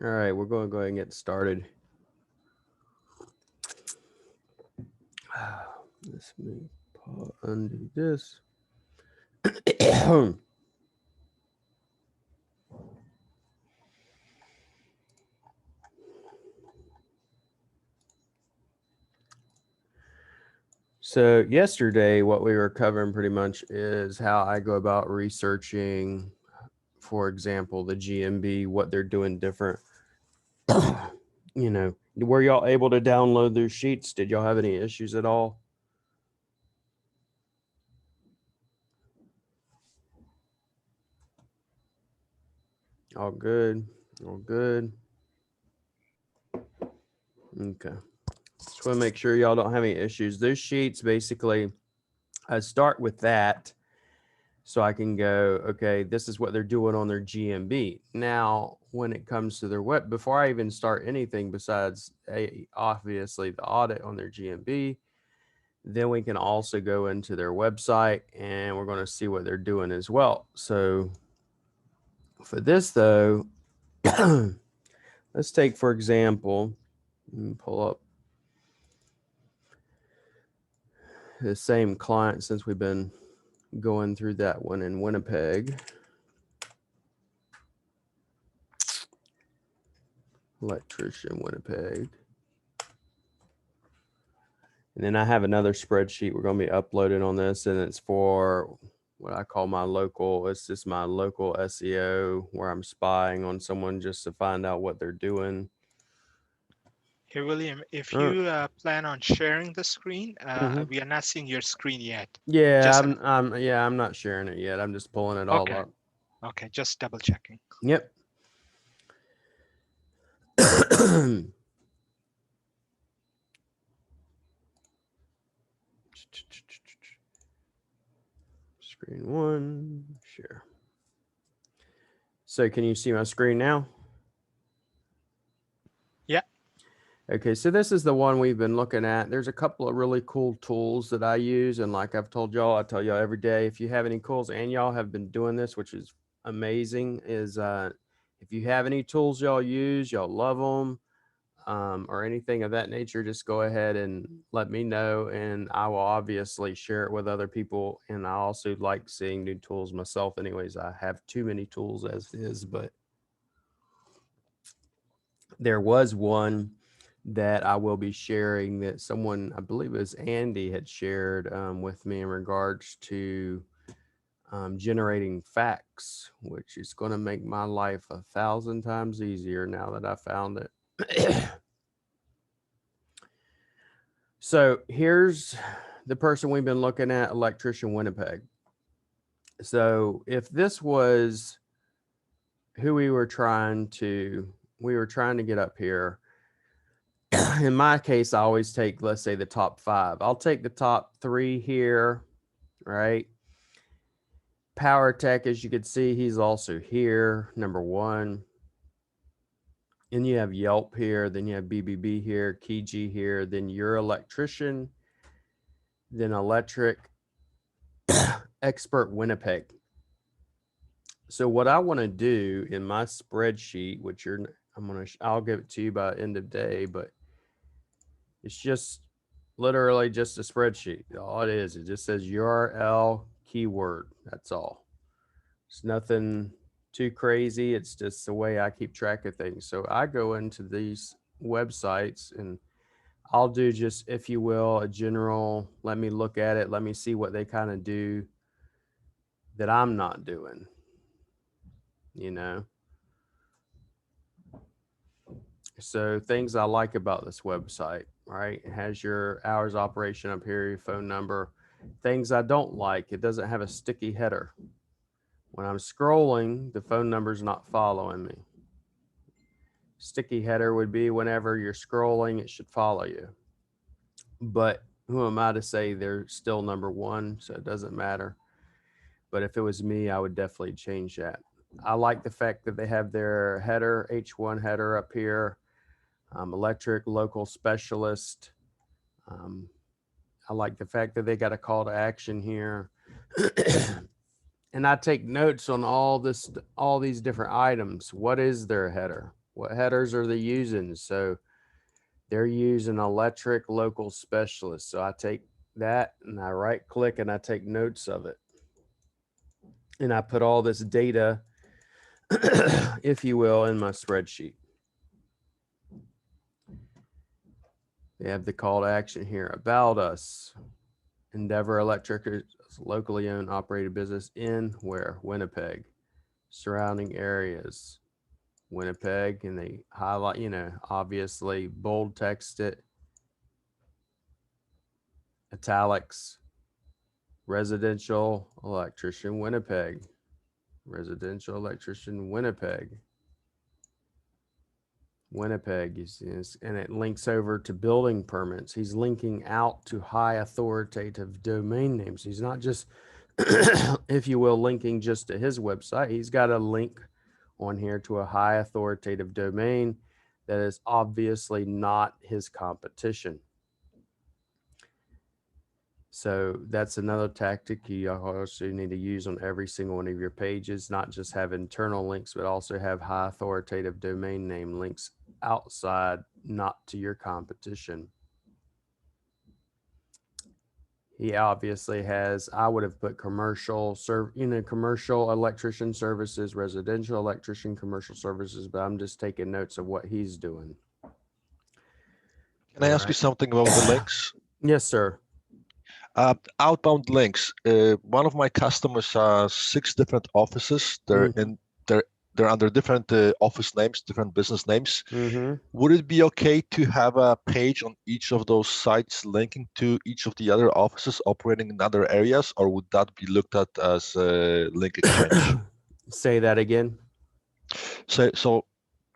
All right, we're going to go ahead and get started. Let's undo this. So yesterday, what we were covering pretty much is how I go about researching, for example, the GMB, what they're doing different. Were y'all able to download their sheets? Did y'all have any issues at all? All good. All good. Okay. Just want to make sure y'all don't have any issues. Those sheets, basically, I start with that so I can go, okay, this is what they're doing on their GMB. Now, when it comes to their web, before I even start anything besides obviously the audit on their GMB, then we can also go into their website and we're going to see what they're doing as well. So for this though, let's take, for example, pull up the same client since we've been going through that one in Winnipeg. Electrician Winnipeg. And then I have another spreadsheet we're going to be uploading on this, and it's for what I call my local. It's just my local SEO where I'm spying on someone just to find out what they're doing. Hey, William, if you plan on sharing the screen, Mhm. we are not seeing your screen yet. Yeah, Just I'm not sharing it yet. I'm just pulling it all okay. up. Okay, just double checking. Yep. Screen one, share. So can you see my screen now? Yeah. Okay, so this is the one we've been looking at. There's a couple of really cool tools that I use. And like I've told y'all, I tell y'all every day, if you have any tools, and y'all have been doing this, which is amazing, is if you have any tools y'all use, y'all love them, or anything of that nature, just go ahead and let me know. And I will obviously share it with other people. And I also like seeing new tools myself. Anyways, I have too many tools as is, but there was one that I will be sharing that someone, I believe it was Andy, had shared with me in regards to generating facts, which is going to make my life 1,000 times easier now that I found it. So here's the person we've been looking at, Electrician Winnipeg. So if this was who we were trying to get up here, in my case, I always take, let's say, the top 5. I'll take the top 3 here, right? Power Tech, as you can see, he's also here, number 1. And you have Yelp here, then you have BBB here, Kiji here, then your Electrician, then Electric Expert Winnipeg. So what I want to do in my spreadsheet, which I'll give it to you by end of day, but it's just literally just a spreadsheet. All it is, it just says URL keyword. That's all. It's nothing too crazy. It's just the way I keep track of things. So I go into these websites and I'll do just, if you will, a general, let me look at it. Let me see what they kind of do that I'm not doing, you know? So things I like about this website, right? It has your hours operation up here, your phone number. Things I don't like, it doesn't have a sticky header. When I'm scrolling, the phone number's not following me. Sticky header would be whenever you're scrolling, it should follow you. But who am I to say they're still number 1? So it doesn't matter. But if it was me, I would definitely change that. I like the fact that they have their header, H1 header up here. Electric local specialist. I like the fact that they got a call to action here. And I take notes on all these different items. What is their header? What headers are they using? So they're using electric local specialist. So I take that and I right click and I take notes of it. And I put all this data, if you will, in my spreadsheet. They have the call to action here. About us. Endeavor Electric is a locally owned operated business in where? Winnipeg. Surrounding areas. Winnipeg, and they highlight, obviously bold text it, italics, residential electrician Winnipeg, residential electrician Winnipeg, Winnipeg, you see this, and it links over to building permits. He's linking out to high authoritative domain names. He's not just, if you will, linking just to his website. He's got a link on here to a high authoritative domain that is obviously not his competition. So that's another tactic you also need to use on every single one of your pages, not just have internal links, but also have high authoritative domain name links outside, not to your competition. He obviously has, I would have put commercial, commercial electrician services, residential electrician, commercial services, but I'm just taking notes of what he's doing. Can I ask you something about the links? Yes, sir. Outbound links. One of my customers has 6 different offices. They're under different office names, different business names. Would it be okay to have a page on each of those sites linking to each of the other offices operating in other areas, or would that be looked at as a link exchange? Say that again. So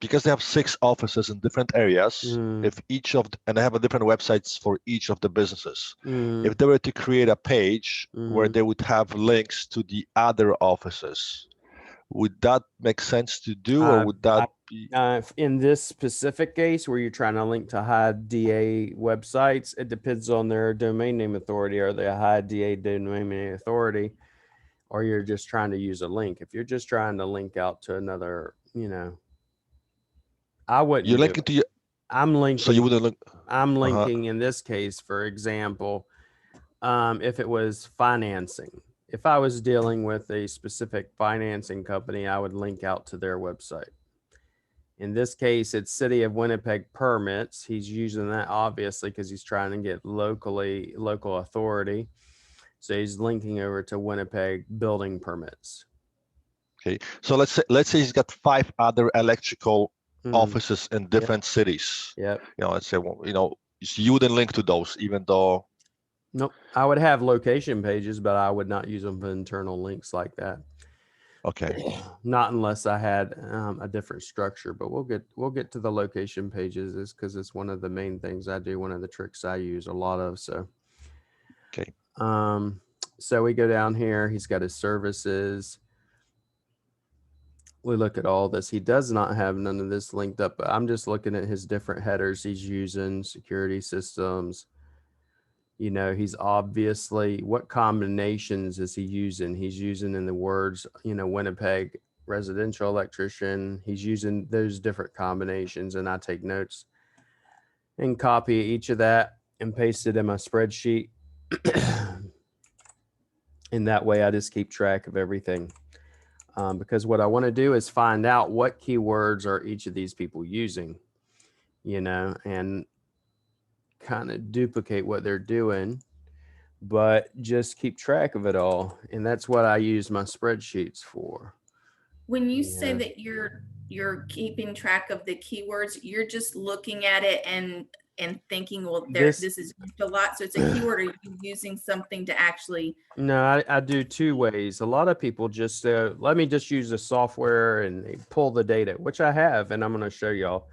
because they have 6 offices in different areas, if each of and they have a different websites for each of the businesses, if they were to create a page where they would have links to the other offices, would that make sense to do, or would that be in this specific case where you're trying to link to high DA websites? It depends on their domain name authority. Are they a high DA domain name authority, or you're just trying to use a link? If you're just trying to link out to another, I wouldn't. You're linking to your. I'm linking. So you wouldn't link. I'm linking in this case, for example, if it was financing. If I was dealing with a specific financing company, I would link out to their website. In this case, it's City of Winnipeg permits. He's using that obviously because he's trying to get local authority. So he's linking over to Winnipeg building permits. Okay, so let's say he's got 5 other electrical offices in different cities. Yep. Let's say, you wouldn't link to those, even though. Nope. I would have location pages, but I would not use them for internal links like that. Okay. Not unless I had a different structure, but we'll get to the location pages because it's one of the main things I do. One of the tricks I use a lot of. So. Okay. So we go down here. He's got his services. We look at all this. He does not have none of this linked up, but I'm just looking at his different headers he's using, security systems. He's obviously, what combinations is he using? He's using in the words, Winnipeg residential electrician. He's using those different combinations, and I take notes and copy each of that and paste it in my spreadsheet. And that way I just keep track of everything. Because what I want to do is find out what keywords are each of these people using, and kind of duplicate what they're doing, but just keep track of it all. And that's what I use my spreadsheets for. When you say that you're keeping track of the keywords, you're just looking at it and thinking, well, this is a lot, so it's a keyword. Are you using something to actually? No, I do 2 ways. A lot of people just let me just use the software and they pull the data, which I have, and I'm going to show y'all.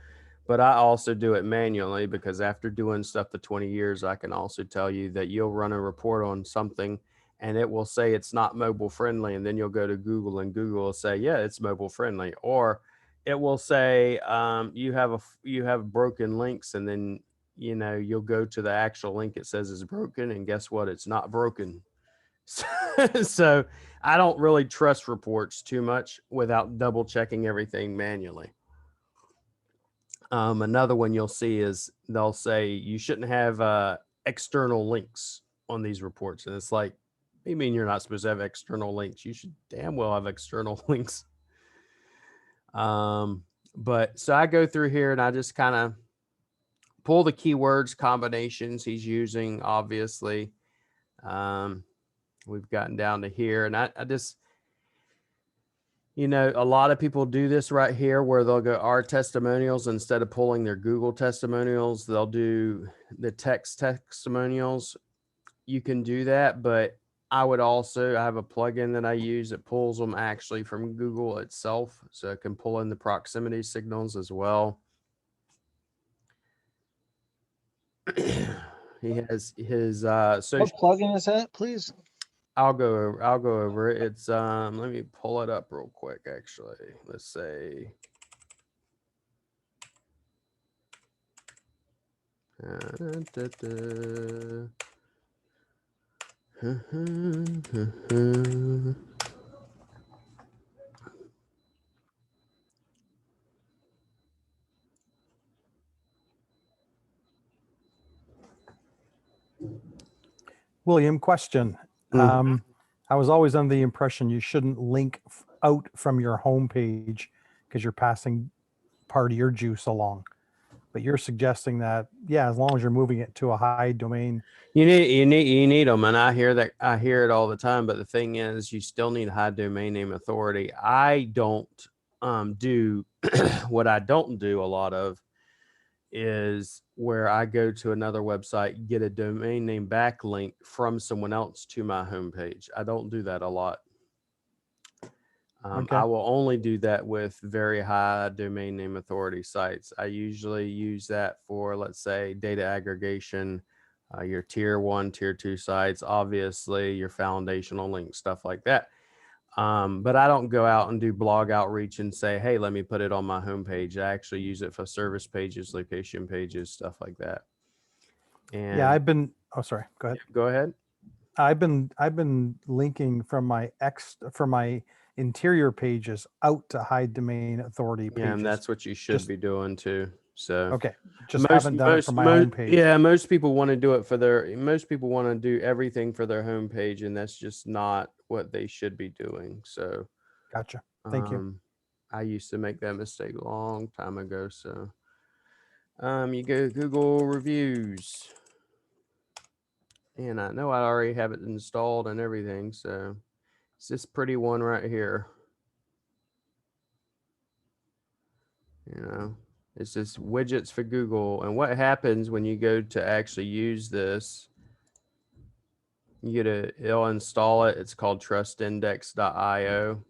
But I also do it manually because after doing stuff for 20 years, I can also tell you that you'll run a report on something and it will say it's not mobile friendly. And then you'll go to Google and Google will say, yeah, it's mobile friendly. Or it will say you have broken links, and then you'll go to the actual link it says is broken, and guess what? It's not broken. So I don't really trust reports too much without double checking everything manually. Another one you'll see is they'll say you shouldn't have external links on these reports. And it's like, what do you mean you're not supposed to have external links? You should damn well have external links. But so I go through here and I just kind of pull the keywords combinations he's using, obviously. We've gotten down to here, and I just, you know, a lot of people do this right here where they'll go our testimonials instead of pulling their Google testimonials. They'll do the text testimonials. You can do that, but I would also, I have a plugin that I use that pulls them actually from Google itself. So it can pull in the proximity signals as well. He has his social. What plugin is that, please? I'll go over it. It's let me pull it up real quick actually. Let's say William, question. I was always under the impression you shouldn't link out from your home page because you're passing part of your juice along. But you're suggesting that, yeah, as long as you're moving it to a high domain. You need them, and I hear it all the time. But the thing is, you still need high domain name authority. I don't do what I don't do a lot of is where I go to another website, get a domain name backlink from someone else to my homepage. I don't do that a lot. Okay. I will only do that with very high domain name authority sites. I usually use that for, let's say, data aggregation, your tier 1, tier 2 sites, obviously your foundational links, stuff like that. But I don't go out and do blog outreach and say, hey, let me put it on my homepage. I actually use it for service pages, location pages, stuff like that. And yeah, oh, sorry, go ahead. Go ahead. I've been linking from my interior pages out to high domain authority pages. Yeah, and that's what you should be doing too. So okay, just haven't done it for my own page. Yeah, most people want to do it for most people want to do everything for their homepage, and that's just not what they should be doing. So gotcha. Thank you. I used to make that mistake a long time ago. So you go Google reviews. And I know I already have it installed and everything. So it's this pretty one right here. You know, it's just widgets for Google. And what happens when you go to actually use this, it'll install it. It's called trustindex.io.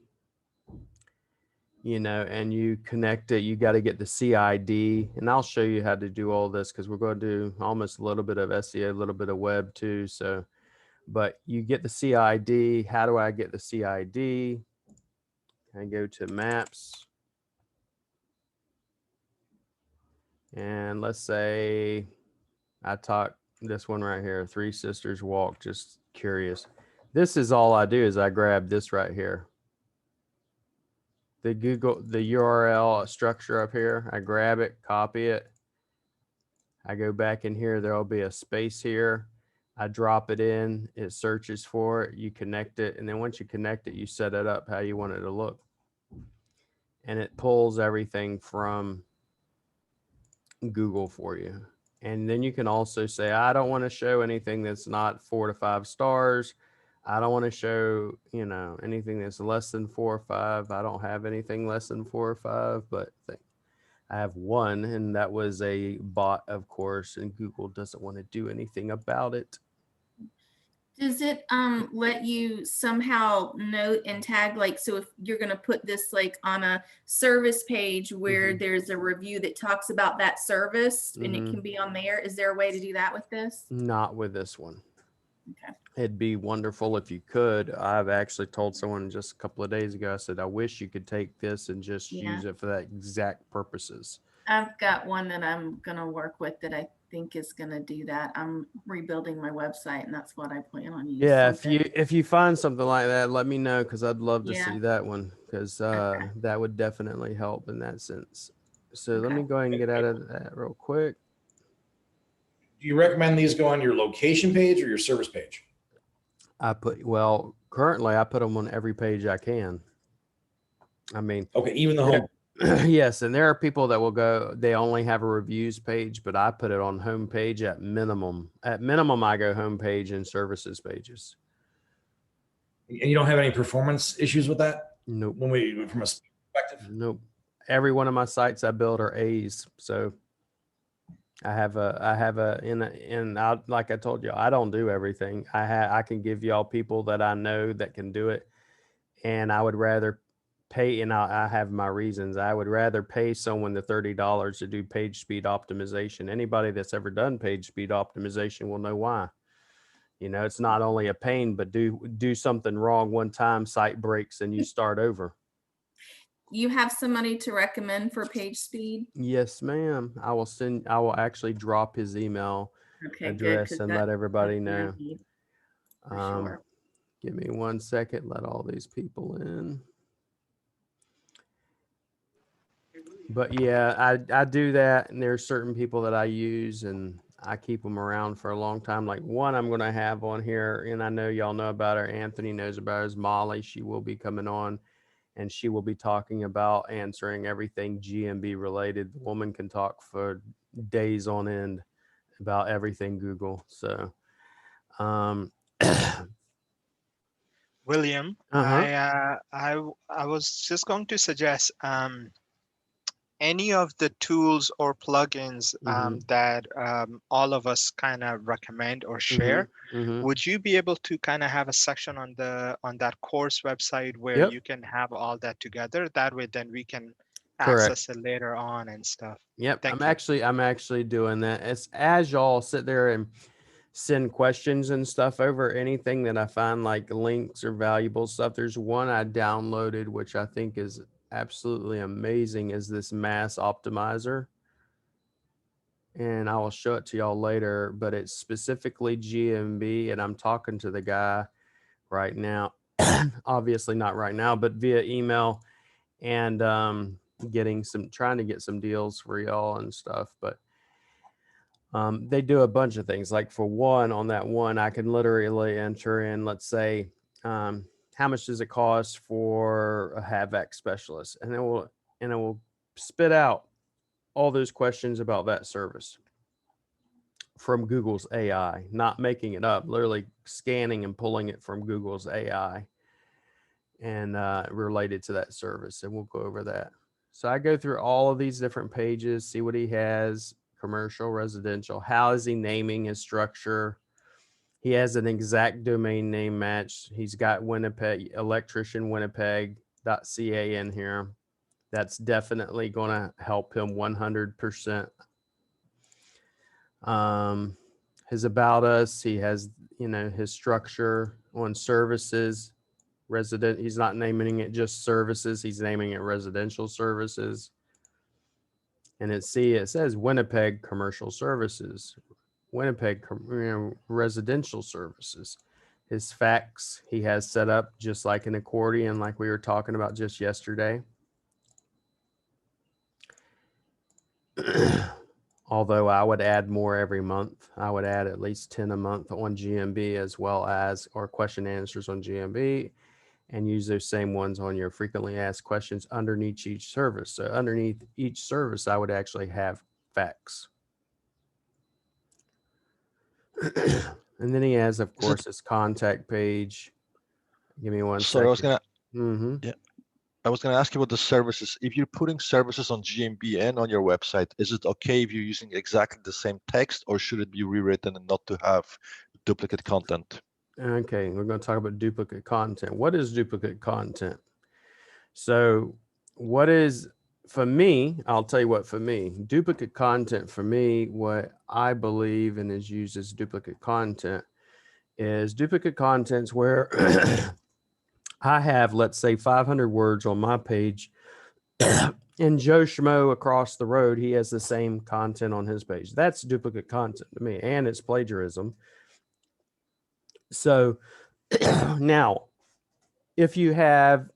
You know, and you connect it, you got to get the CID, and I'll show you how to do all this because we're going to do almost a little bit of SEO, a little bit of web too. So, but you get the CID. How do I get the CID? I go to maps. And let's say I talk this one right here, Three Sisters Walk, just curious. This is all I do is I grab this right here. The URL structure up here, I grab it, copy it. I go back in here, there'll be a space here. I drop it in, it searches for it, you connect it. And then once you connect it, you set it up how you want it to look. And it pulls everything from Google for you. And then you can also say, I don't want to show anything that's not 4 to 5 stars. I don't want to show, you know, anything that's less than 4 or 5. I don't have anything less than 4 or 5, but I have one, and that was a bot, of course, and Google doesn't want to do anything about it. Does it let you somehow note and tag, like, so if you're going to put this like on a service page where there's a review that talks about that service and it can be on there, is there a way to do that with this? Not with this one. Okay. It'd be wonderful if you could. I've actually told someone just a couple of days ago, I said, I wish you could take this and just use it for that exact purposes. I've got one that I'm going to work with that I think is going to do that. I'm rebuilding my website, and that's what I plan on using. Yeah, if you find something like that, let me know, because I'd love to see that one, because Okay. that would definitely help in that sense. So let me go ahead and get out of that real quick. Do you recommend these go on your location page or your service page? Currently I put them on every page I can. I mean, Okay, even the home. yes, and there are people that will go, they only have a reviews page, but I put it on home page at minimum. At minimum, I go home page and services pages. And you don't have any performance issues with that? Nope. From a perspective? Nope. Every one of my sites I build are A's. So like I told you, I don't do everything. I can give y'all people that I know that can do it. And I would rather pay, and I have my reasons. I would rather pay someone the $30 to do page speed optimization. Anybody that's ever done page speed optimization will know why. You know, it's not only a pain, but do something wrong one time, site breaks, and you start over. You have somebody to recommend for page speed? Yes, ma'am. I will actually drop his email address and let everybody know. For sure. Give me 1 second. Let all these people in. But yeah, I do that, and there's certain people that I use, and I keep them around for a long time. Like one I'm going to have on here, and I know y'all know about her. Anthony knows about her, is Molly. She will be coming on, and she will be talking about answering everything GMB related. The woman can talk for days on end about everything Google. So, William, I was just going to suggest any of the tools or plugins that all of us kind of recommend or share. Would you be able to kind of have a section on that course website where you can have all that together? That way, then we can access it later on and stuff. Yep. I'm actually doing that. It's as y'all sit there and send questions and stuff over anything that I find like links or valuable stuff. There's one I downloaded, which I think is absolutely amazing, is this mass optimizer. And I will show it to y'all later, but it's specifically GMB, and I'm talking to the guy right now, obviously not right now, but via email, and trying to get some deals for y'all and stuff. But they do a bunch of things. Like for one, on that one, I can literally enter in, let's say, how much does it cost for a HAVEC specialist? And it will spit out all those questions about that service from Google's AI, not making it up, literally scanning and pulling it from Google's AI and related to that service. And we'll go over that. So I go through all of these different pages, see what he has. Commercial, residential, how is he naming his structure? He has an exact domain name match. He's got Winnipeg, electrician Winnipeg.ca in here. That's definitely going to help him 100%. His about us, he has, his structure on services, resident. He's not naming it just services. He's naming it residential services. And it says Winnipeg commercial services, Winnipeg residential services. His facts he has set up just like an accordion, like we were talking about just yesterday. Although I would add more every month. I would add at least 10 a month on GMB, as well as, or question answers on GMB, and use those same ones on your frequently asked questions underneath each service. So underneath each service, I would actually have facts. And then he has, of course, his contact page. Give me 1 second. I was gonna ask you about the services. If you're putting services on GMB and on your website, is it okay if you're using exactly the same text, or should it be rewritten and not to have duplicate content? Okay, we're going to talk about duplicate content. What is duplicate content? So for me, I'll tell you what, for me, duplicate content for me, what I believe and is used as duplicate content is duplicate contents where I have, let's say, 500 words on my page, and Joe Schmo across the road, he has the same content on his page. That's duplicate content to me, and it's plagiarism. So now, if you have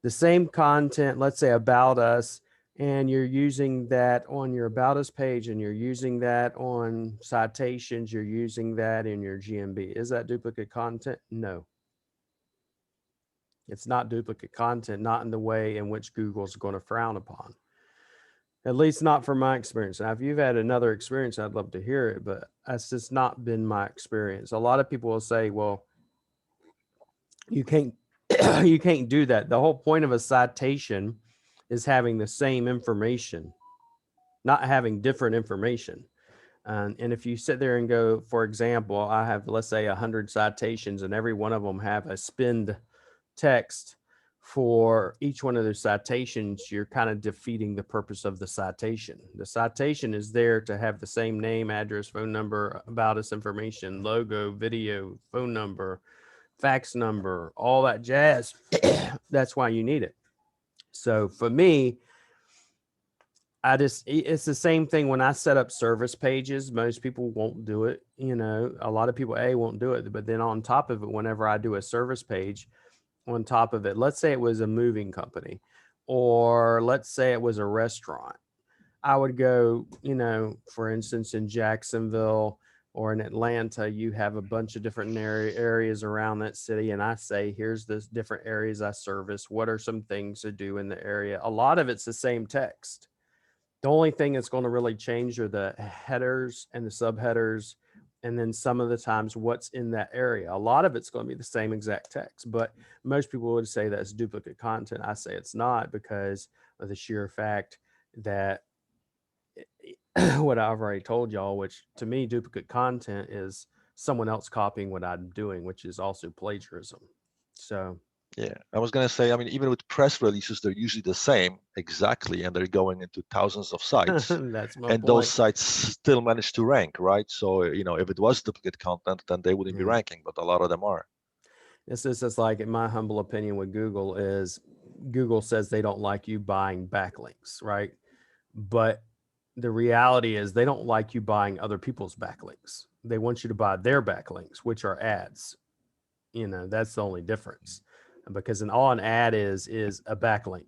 the same content, let's say about us, and you're using that on your About Us page, and you're using that on citations, you're using that in your GMB. Is that duplicate content? No. It's not duplicate content, not in the way in which Google's going to frown upon. At least not from my experience. Now, if you've had another experience, I'd love to hear it, but that's just not been my experience. A lot of people will say, well, you can't you can't do that. The whole point of a citation is having the same information, not having different information. And if you sit there and go, for example, I have, let's say, 100 citations, and every one of them have a spend text for each one of those citations, you're kind of defeating the purpose of the citation. The citation is there to have the same name, address, phone number, about us information, logo, video, phone number, fax number, all that jazz. That's why you need it. So for me, it's the same thing when I set up service pages. Most people won't do it. You know, a lot of people won't do it, but then on top of it, whenever I do a service page, on top of it, let's say it was a moving company, or let's say it was a restaurant, I would go, you know, for instance, in Jacksonville or in Atlanta, you have a bunch of different areas around that city. And I say, here's the different areas I service. What are some things to do in the area? A lot of it's the same text. The only thing that's going to really change are the headers and the subheaders, and then some of the times what's in that area. A lot of it's going to be the same exact text, but most people would say that's duplicate content. I say it's not, because of the sheer fact that what I've already told y'all, which to me, duplicate content is someone else copying what I'm doing, which is also plagiarism. So yeah, I was going to say, I mean, even with press releases, they're usually the same exactly, and they're going into thousands of sites. that's my and point. Those sites still manage to rank, right? So, you know, if it was duplicate content, then they wouldn't be ranking, but a lot of them are. This is just like, in my humble opinion, with Google is Google says they don't like you buying backlinks, right? But the reality is they don't like you buying other people's backlinks. They want you to buy their backlinks, which are ads. You know, that's the only difference. Because all an ad is a backlink.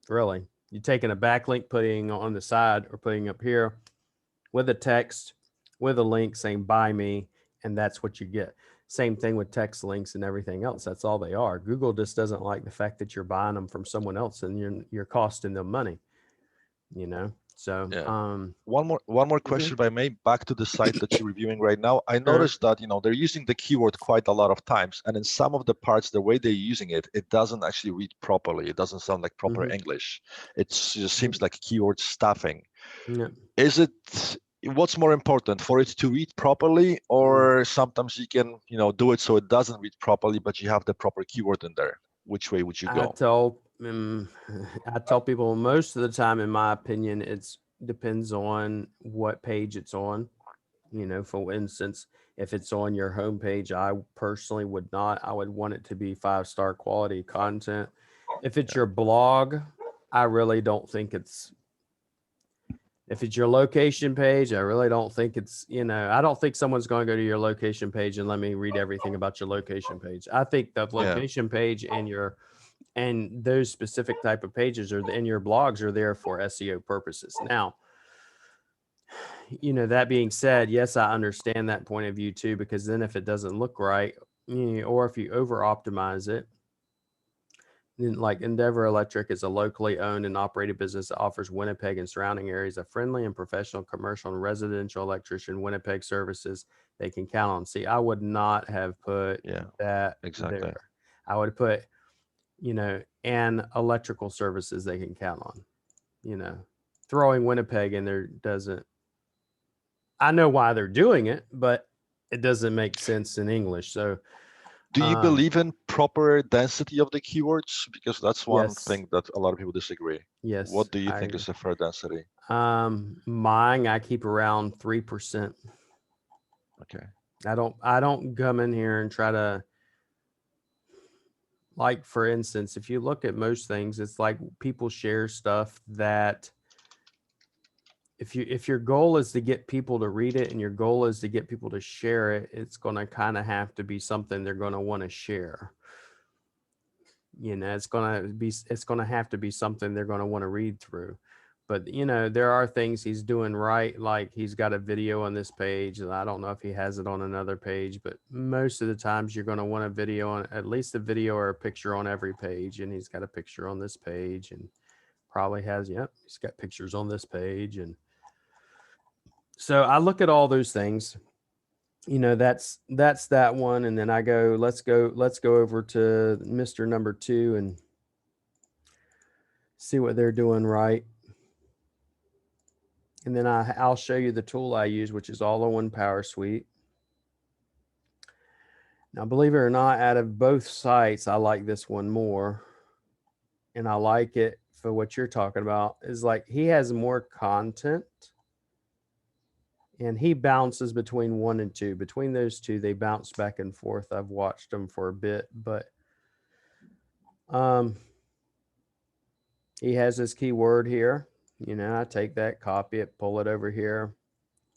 Really, you're taking a backlink, putting on the side or putting up here with a text, with a link saying buy me, and that's what you get. Same thing with text links and everything else. That's all they are. Google just doesn't like the fact that you're buying them from someone else and you're costing them money, you know? So, yeah. One more question, if I may, back to the site that you're reviewing right now. I noticed that, you know, they're using the keyword quite a lot of times, and in some of the parts, the way they're using it, it doesn't actually read properly. It doesn't sound like proper English. It just seems like keyword stuffing. Is it, what's more important, for it to read properly, or sometimes you can, you know, do it so it doesn't read properly, but you have the proper keyword in there? Which way would you go? I tell people most of the time, in my opinion, it's depends on what page it's on. You know, for instance, if it's on your homepage, I personally would not. I would want it to be 5-star quality content. If it's your blog, I really don't think it's. If it's your location page, I really don't think it's, you know, I don't think someone's going to go to your location page and let me read everything about your location page. I think the location page and those specific type of pages in your blogs are there for SEO purposes. Now, you know, that being said, yes, I understand that point of view too, because then if it doesn't look right, you know, or if you over optimize it, then like Endeavor Electric is a locally owned and operated business that offers Winnipeg and surrounding areas a friendly and professional commercial and residential electrician Winnipeg services they can count on. See, I would not have put that there. I would put, you know, and electrical services they can count on. You know, throwing Winnipeg in there doesn't. I know why they're doing it, but it doesn't make sense in English. So, do you believe in proper density of the keywords? Because that's one thing that a lot of people disagree. Yes. What do you think is a fair density? Mine, I keep around 3%. Okay. I don't come in here and try to, like, for instance, if you look at most things, it's like people share stuff that if your goal is to get people to read it and your goal is to get people to share it, it's going to kind of have to be something they're going to want to share. You know, it's going to have to be something they're going to want to read through. But, you know, there are things he's doing right. Like he's got a video on this page, and I don't know if he has it on another page, but most of the times you're going to want a video on, at least a video or a picture on every page. And he's got a picture on this page, and probably has, yep, he's got pictures on this page. And so I look at all those things. You know, that's that one. And then I go, let's go over to Mr. Number 2 and see what they're doing right. And then I'll show you the tool I use, which is all-in-one Powersuite. Now, believe it or not, out of both sites, I like this one more. And I like it for what you're talking about, is like he has more content. And he bounces between 1 and 2. Between those two, they bounce back and forth. I've watched them for a bit, but he has his keyword here. You know, I take that, copy it, pull it over here.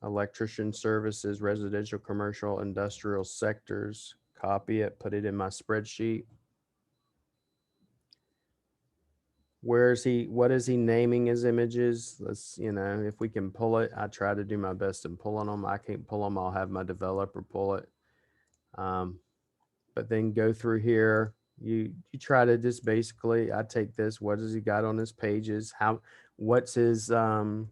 Electrician services, residential, commercial, industrial sectors, copy it, put it in my spreadsheet. Where is he? What is he naming his images? Let's, you know, if we can pull it, I try to do my best in pulling them. I can't pull them. I'll have my developer pull it. But then go through here. You try to just basically, I take this. What does he got on his pages? What's his how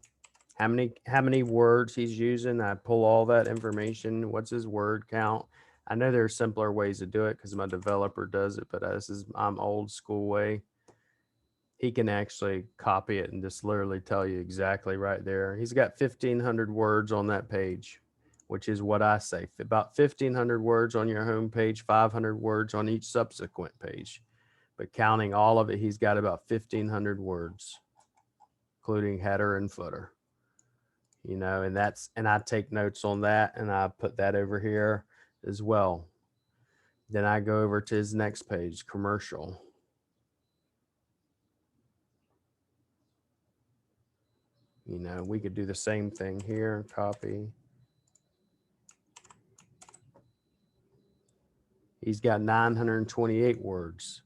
many words he's using? I pull all that information. What's his word count? I know there are simpler ways to do it because my developer does it, but I'm old school way. He can actually copy it and just literally tell you exactly right there. He's got 1,500 words on that page, which is what I say. About 1,500 words on your home page, 500 words on each subsequent page. But counting all of it, he's got about 1,500 words, including header and footer. You know, and I take notes on that, and I put that over here as well. Then I go over to his next page, commercial. You know, we could do the same thing here, copy. He's got 928 words.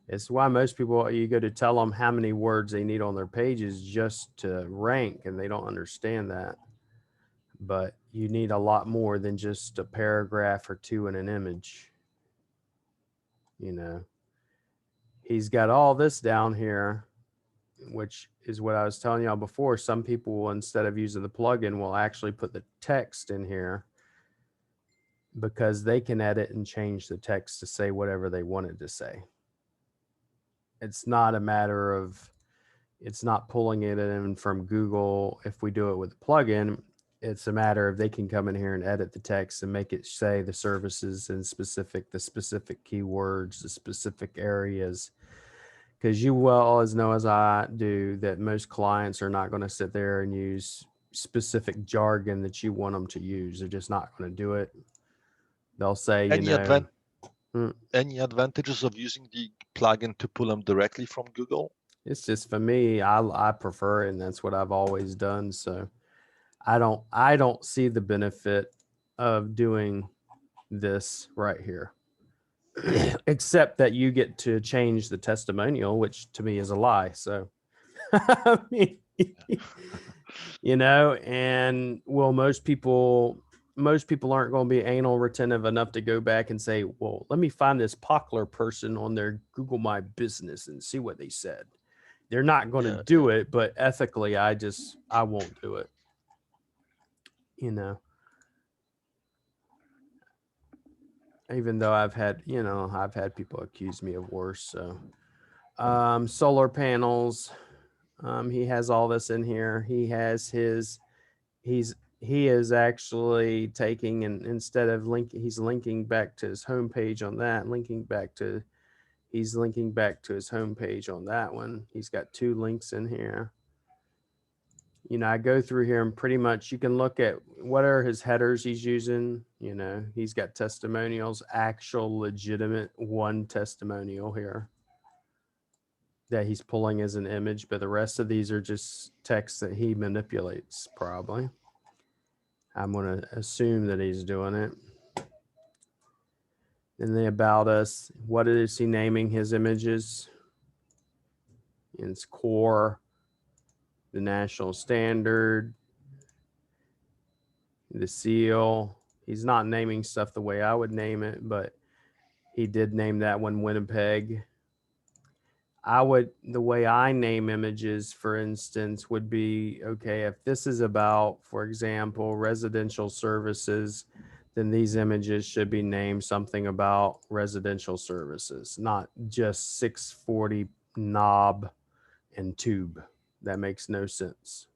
It's why most people, you go to tell them how many words they need on their pages just to rank, and they don't understand that. But you need a lot more than just a paragraph or two in an image. You know, he's got all this down here, which is what I was telling y'all before. Some people will, instead of using the plugin, will actually put the text in here because they can edit and change the text to say whatever they want it to say. It's not a matter of, it's not pulling it in from Google. If we do it with a plugin, it's a matter of they can come in here and edit the text and make it say the services and the specific keywords, the specific areas. Because you well as know as I do that most clients are not going to sit there and use specific jargon that you want them to use. They're just not going to do it. They'll say, any advantages of using the plugin to pull them directly from Google? It's just, for me, I prefer it, and that's what I've always done. So I don't see the benefit of doing this right here. Except that you get to change the testimonial, which to me is a lie. So, I mean, you know, and well, most people aren't going to be anal retentive enough to go back and say, well, let me find this popular person on their Google My Business and see what they said. They're not going to do it, but ethically, I won't do it. You know. Even though I've had people accuse me of worse. So, solar panels, he has all this in here. He has he is actually taking, and instead of he's linking back to his homepage on that, he's linking back to his homepage on that one. He's got 2 links in here. You know, I go through here and pretty much you can look at what are his headers he's using. You know, he's got testimonials, actual legitimate one testimonial here that he's pulling as an image, but the rest of these are just text that he manipulates, probably. I'm going to assume that he's doing it. And the about us, what is he naming his images? It's core, the national standard, the seal. He's not naming stuff the way I would name it, but he did name that one Winnipeg. The way I name images, for instance, would be, okay, if this is about, for example, residential services, then these images should be named something about residential services, not just 640 knob and tube. That makes no sense.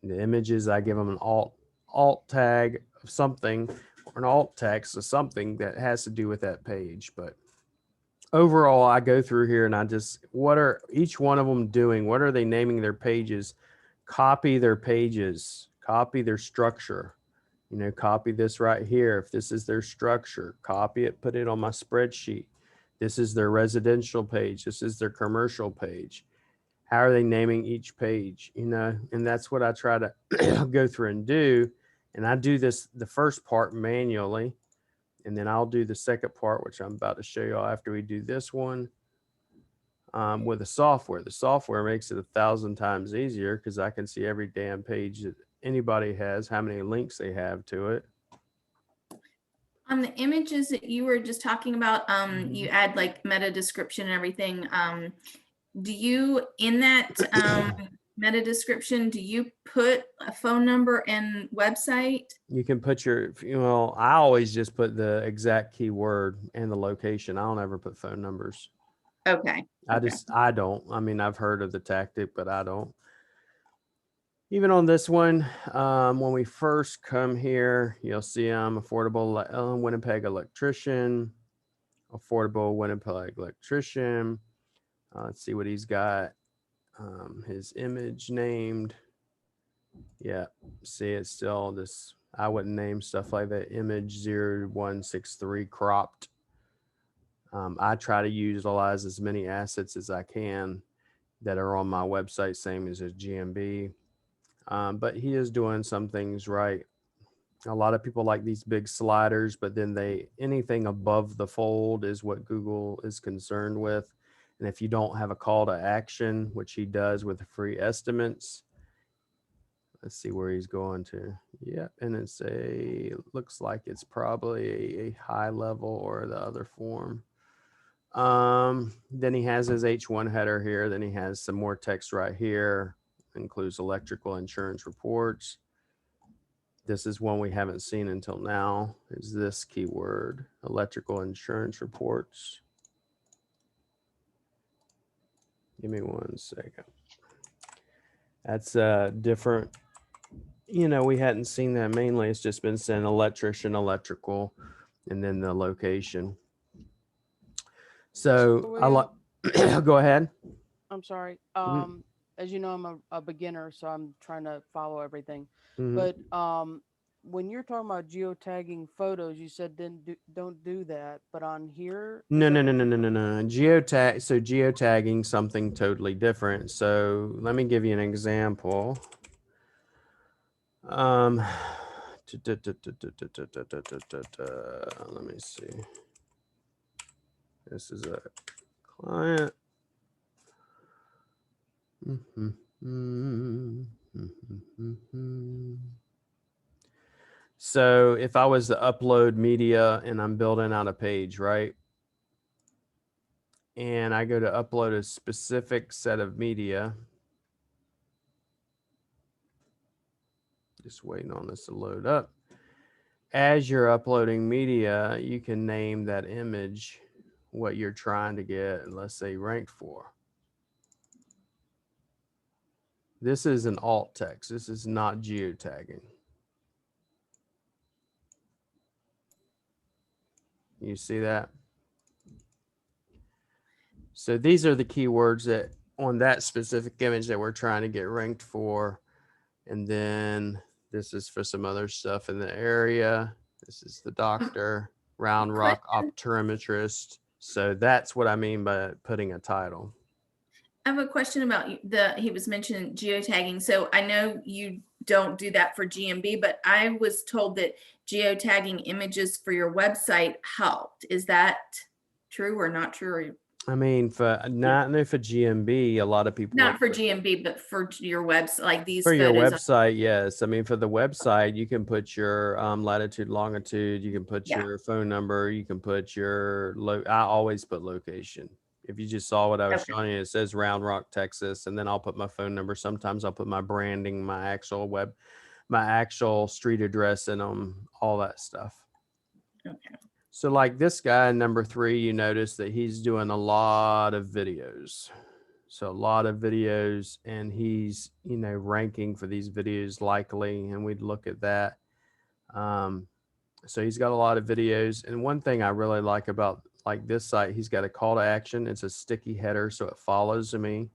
The images, I give them an alt tag of something, or an alt text of something that has to do with that page. But overall, I go through here and I just, what are each one of them doing? What are they naming their pages? Copy their pages, copy their structure. You know, copy this right here. If this is their structure, copy it, put it on my spreadsheet. This is their residential page. This is their commercial page. How are they naming each page? You know, and that's what I try to go through and do. And I do this, the first part manually, and then I'll do the second part, which I'm about to show you all after we do this one, with the software. The software makes it 1,000 times easier because I can see every damn page that anybody has, how many links they have to it. On the images that you were just talking about, you add like meta description and everything. Do you, in that meta description, do you put a phone number and website? You can put your, well, I always just put the exact keyword and the location. I don't ever put phone numbers. Okay. I don't. I mean, I've heard of the tactic, but I don't. Even on this one, when we first come here, you'll see I'm affordable Winnipeg electrician, affordable Winnipeg electrician. Let's see what he's got. His image named. Yeah, see, it's still this. I wouldn't name stuff like that. Image 0163 cropped. I try to utilize as many assets as I can that are on my website, same as his GMB. But he is doing some things right. A lot of people like these big sliders, but then anything above the fold is what Google is concerned with. And if you don't have a call to action, which he does with the free estimates, let's see where he's going to. Yep, and looks like it's probably a high level or the other form. Then he has his H1 header here. Then he has some more text right here. Includes electrical insurance reports. This is one we haven't seen until now, is this keyword, electrical insurance reports. Give me 1 second. That's different. You know, we hadn't seen that mainly. It's just been saying electrician, electrical, and then the location. So I like, go ahead. I'm sorry. As you know, I'm a beginner, so I'm trying to follow everything. But when you're talking about geotagging photos, you said don't do that. But on here, no. Geotag. So geotagging something totally different. So let me give you an example. Let me see. This is a client. So if I was to upload media and I'm building out a page, right? And I go to upload a specific set of media. Just waiting on this to load up. As you're uploading media, you can name that image what you're trying to get, let's say ranked for. This is an alt text. This is not geotagging. You see that? So these are the keywords that on that specific image that we're trying to get ranked for. And then this is for some other stuff in the area. This is the doctor, Round Rock optometrist. So that's what I mean by putting a title. I have a question about he was mentioning geotagging. So I know you don't do that for GMB, but I was told that geotagging images for your website helped. Is that true or not true? Or I mean, for not only for GMB, a lot of people not for GMB, but for your website, like these for your photos. website, yes. I mean, for the website, you can put your latitude, longitude. You can put Yeah. your phone number. You can put your I always put location. If you just saw what I was Okay. showing you, it says Round Rock, Texas, and then I'll put my phone number. Sometimes I'll put my branding, my actual street address in them, all that stuff. Okay. So like this guy, number 3, you notice that he's doing a lot of videos. So a lot of videos, and he's, you know, ranking for these videos likely, and we'd look at that. So he's got a lot of videos. And one thing I really like about like this site, he's got a call to action. It's a sticky header, so it follows me,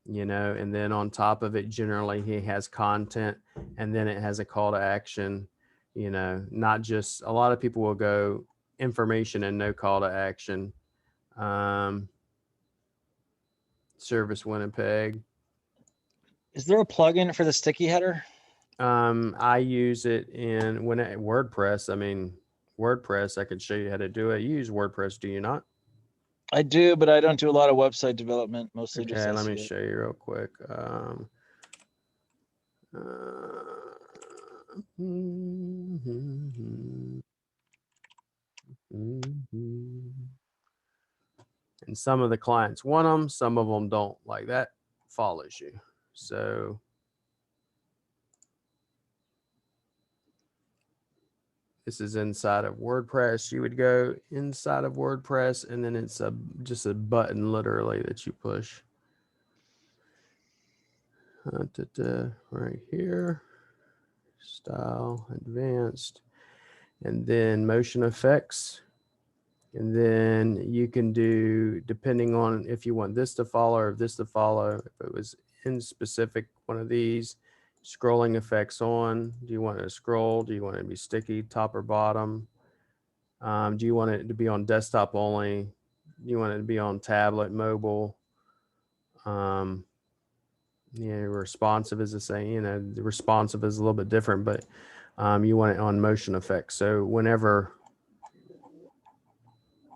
you know, and then on top of it, generally he has content, and then it has a call to action, you know, not just, a lot of people will go information and no call to action. Service Winnipeg. Is there a plugin for the sticky header? I use it in WordPress. I mean, WordPress, I could show you how to do it. You use WordPress, do you not? I do, but I don't do a lot of website development, mostly just Okay, let me SEO. show you real quick. And some of the clients want them, some of them don't. Like that follows you. So this is inside of WordPress. You would go inside of WordPress, and then it's just a button literally that you push. Right here, style, advanced, and then motion effects. And then you can do, depending on if you want this to follow or this to follow, if it was in specific one of these, scrolling effects on. Do you want it to scroll? Do you want it to be sticky, top or bottom? Do you want it to be on desktop only? Do you want it to be on tablet, mobile? Yeah, responsive is the same. You know, the responsive is a little bit different, but you want it on motion effects. So whenever,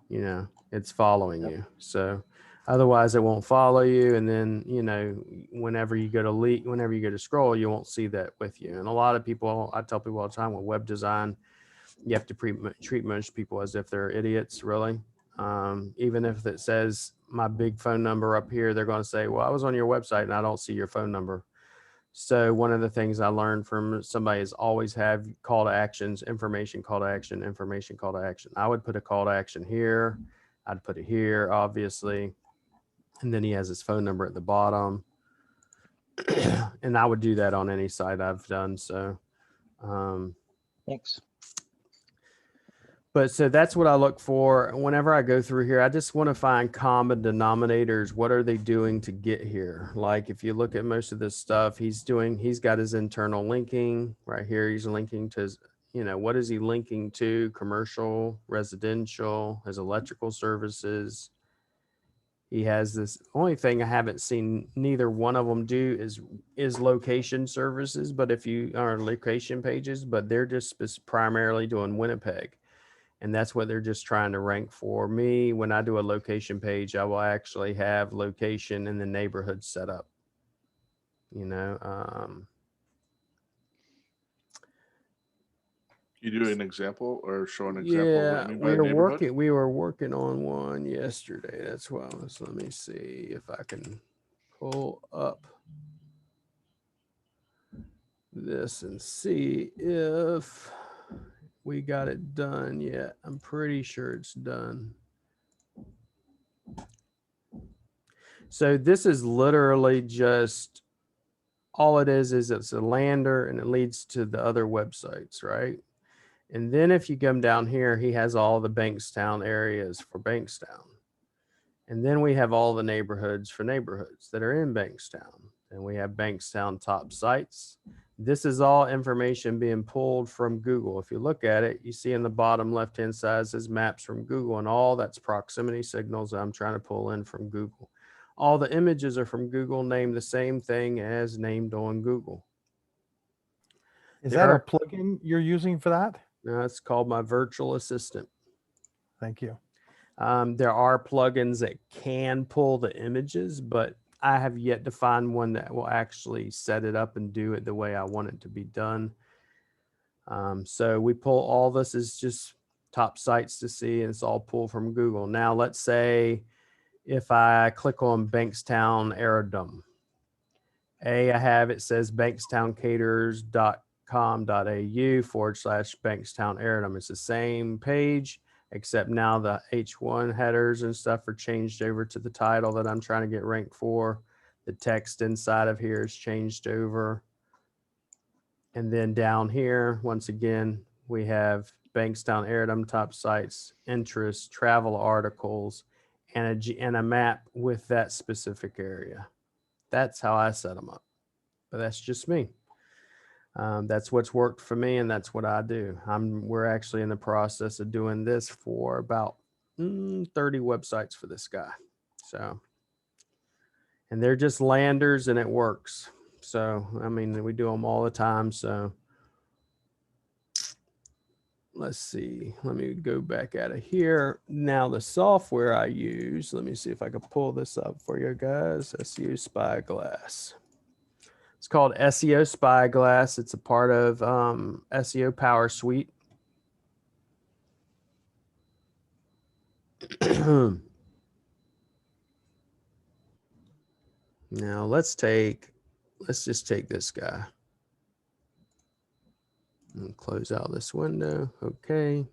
you know, it's following you. So otherwise it won't follow you. And then, you know, whenever you go to scroll, you won't see that with you. And a lot of people, I tell people all the time with web design, you have to treat most people as if they're idiots, really. Even if it says my big phone number up here, they're going to say, well, I was on your website and I don't see your phone number. So one of the things I learned from somebody is always have call to actions, information, call to action, information, call to action. I would put a call to action here. I'd put it here, obviously. And then he has his phone number at the bottom. And I would do that on any site I've done. So, Thanks. but so that's what I look for whenever I go through here. I just want to find common denominators. What are they doing to get here? Like if you look at most of this stuff, he's got his internal linking right here. He's linking to his, you know, what is he linking to? Commercial, residential, his electrical services. He has this, only thing I haven't seen neither one of them do is location services, but if you are location pages, but they're just primarily doing Winnipeg. And that's what they're just trying to rank for. Me, when I do a location page, I will actually have location and the neighborhood set up. You know, you do an example or show an example of what you mean by neighborhood? We were working on one yesterday. That's why let me see if I can pull up this and see if we got it done yet. I'm pretty sure it's done. So this is literally just, all it is it's a lander and it leads to the other websites, right? And then if you come down here, he has all the Bankstown areas for Bankstown. And then we have all the neighborhoods for neighborhoods that are in Bankstown. And we have Bankstown top sites. This is all information being pulled from Google. If you look at it, you see in the bottom left-hand side says maps from Google, and all that's proximity signals that I'm trying to pull in from Google. All the images are from Google, named the same thing as named on Google. Is that a plugin you're using for that? No, it's called my virtual assistant. Thank you. There are plugins that can pull the images, but I have yet to find one that will actually set it up and do it the way I want it to be done. So we pull all this is just top sites to see, and it's all pulled from Google. Now, let's say if I click on Bankstown Aerodome, I have, it says bankstowncaterers.com.au/Bankstown Aerodome. It's the same page, except now the H1 headers and stuff are changed over to the title that I'm trying to get ranked for. The text inside of here is changed over. And then down here, once again, we have Bankstown Aerodome top sites, interests, travel articles, and a map with that specific area. That's how I set them up. But that's just me. That's what's worked for me, and that's what I do. We're actually in the process of doing this for about 30 websites for this guy. So, and they're just landers, and it works. So, I mean, we do them all the time. So, let's see. Let me go back out of here. Now, the software I use, let me see if I can pull this up for you guys. SEO Spyglass. It's called SEO Spyglass. It's a part of SEO Powersuite. Now let's just take this guy and close out this window. Okay.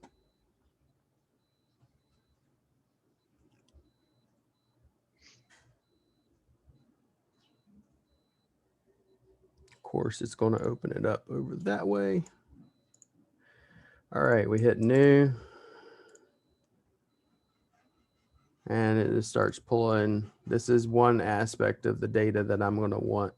Of course, it's going to open it up over that way. All right, we hit new. And it just starts pulling. This is one aspect of the data that I'm going to want.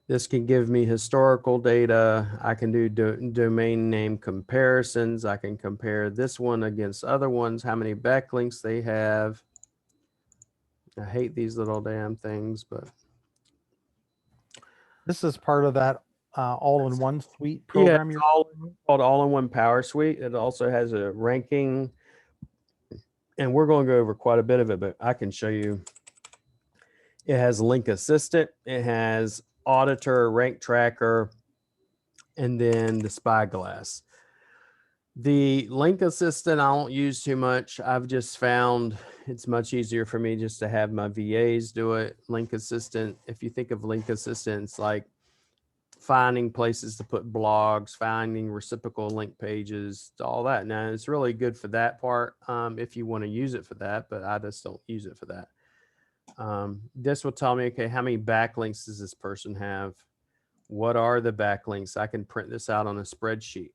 This can give me historical data. I can do domain name comparisons. I can compare this one against other ones, how many backlinks they have. I hate these little damn things, but. This is part of that all-in-one suite program. Yeah, called All-in-One Powersuite. It also has a ranking, and we're going to go over quite a bit of it, but I can show you. It has Link Assistant. It has Auditor, Rank Tracker, and then the Spyglass. The Link Assistant I don't use too much. I've just found it's much easier for me just to have my VAs do it. Link Assistant, if you think of Link Assistant, it's like finding places to put blogs, finding reciprocal link pages, all that. Now, it's really good for that part if you want to use it for that, but I just don't use it for that. This will tell me, okay, how many backlinks does this person have? What are the backlinks? I can print this out on a spreadsheet.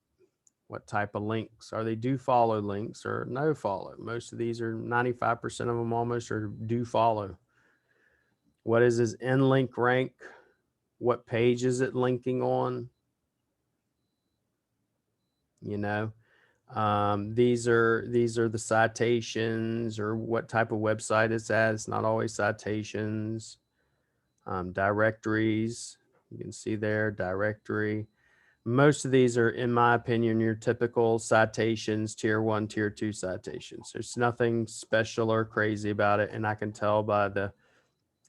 What type of links? Are they do follow links or no follow? Most of these are 95% of them almost are do follow. What is his in link rank? What page is it linking on? You know, these are the citations or what type of website it's at. It's not always citations. Directories, you can see there, directory. Most of these are, in my opinion, your typical citations, tier 1, tier 2 citations. There's nothing special or crazy about it. And I can tell by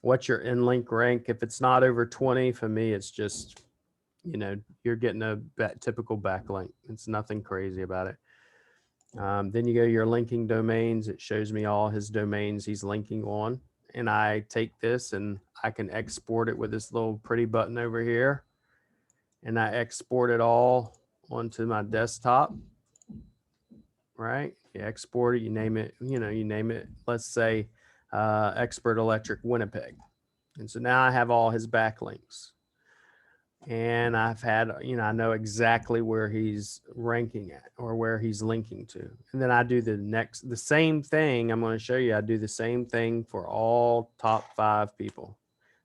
what's your in-link rank. If it's not over 20, for me, it's just, you know, you're getting a typical backlink. It's nothing crazy about it. Then you go to your linking domains. It shows me all his domains he's linking on. And I take this and I can export it with this little pretty button over here. And I export it all onto my desktop, right? You export it, you name it, you name it. Let's say Expert Electric Winnipeg. And so now I have all his backlinks. And I've had, I know exactly where he's ranking at or where he's linking to. And then I do the same thing. I'm going to show you. I do the same thing for all top 5 people,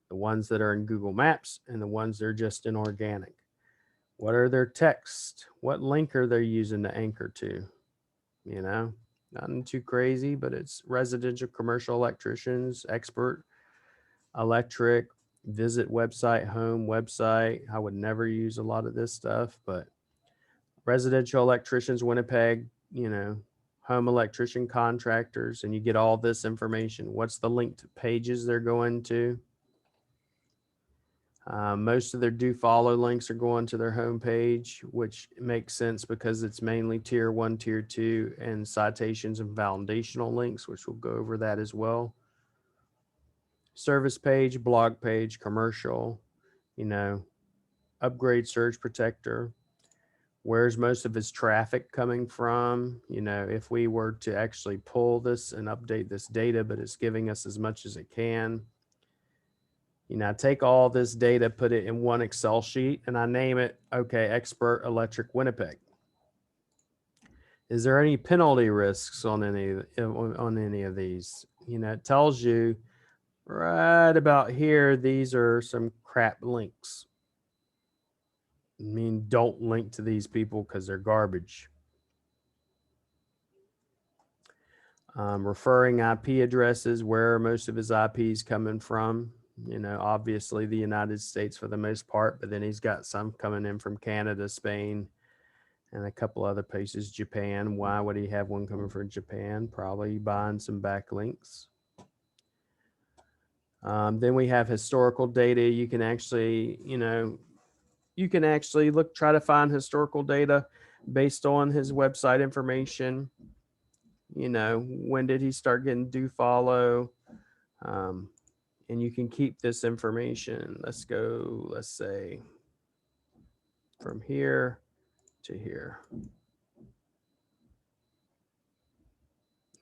the ones that are in Google Maps and the ones that are just in organic. What are their text? What link are they using to anchor to? You know, nothing too crazy, but it's residential, commercial electricians, expert electric, visit website, home website. I would never use a lot of this stuff, but residential electricians, Winnipeg, home electrician contractors, and you get all this information. What's the linked pages they're going to? Most of their do follow links are going to their homepage, which makes sense because it's mainly tier 1, tier 2, and citations and foundational links, which we'll go over that as well. Service page, blog page, commercial, upgrade surge protector. Where's most of his traffic coming from? If we were to actually pull this and update this data, but it's giving us as much as it can. I take all this data, put it in one Excel sheet, and I name it, okay, Expert Electric Winnipeg. Is there any penalty risks on any of these? It tells you right about here, these are some crap links. I mean, don't link to these people because they're garbage. Referring IP addresses, where are most of his IPs coming from? Obviously the United States for the most part, but then he's got some coming in from Canada, Spain, and a couple other places, Japan. Why would he have one coming from Japan? Probably buying some backlinks. Then we have historical data. You can actually, try to find historical data based on his website information. When did he start getting do follow? And you can keep this information. Let's say from here to here.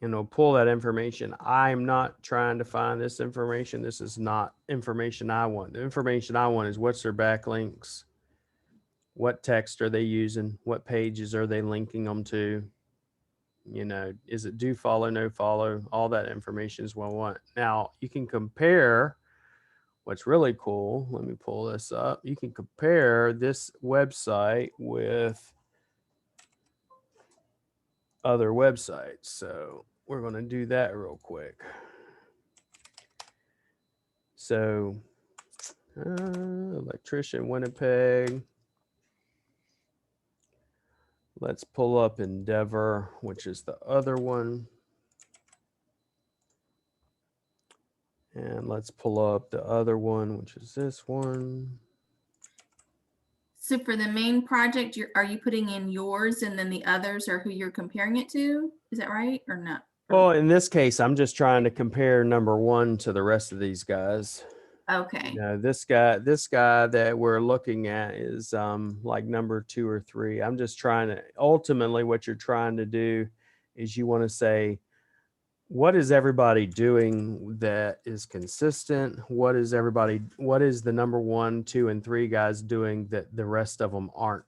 And it'll pull that information. I'm not trying to find this information. This is not information I want. The information I want is what's their backlinks? What text are they using? What pages are they linking them to? Is it do follow, no follow? All that information is what I want. Now you can compare. What's really cool, let me pull this up. You can compare this website with other websites. So we're going to do that real quick. So electrician Winnipeg. Let's pull up Endeavor, which is the other one. And let's pull up the other one, which is this one. So for the main project, are you putting in yours and then the others are who you're comparing it to? Is that right or not? Well, in this case, I'm just trying to compare number 1 to the rest of these guys. Okay. This guy that we're looking at is like number 2 or 3. I'm just trying to, ultimately what you're trying to do is you want to say, what is everybody doing that is consistent? What is the number 1, 2, and 3 guys doing that the rest of them aren't?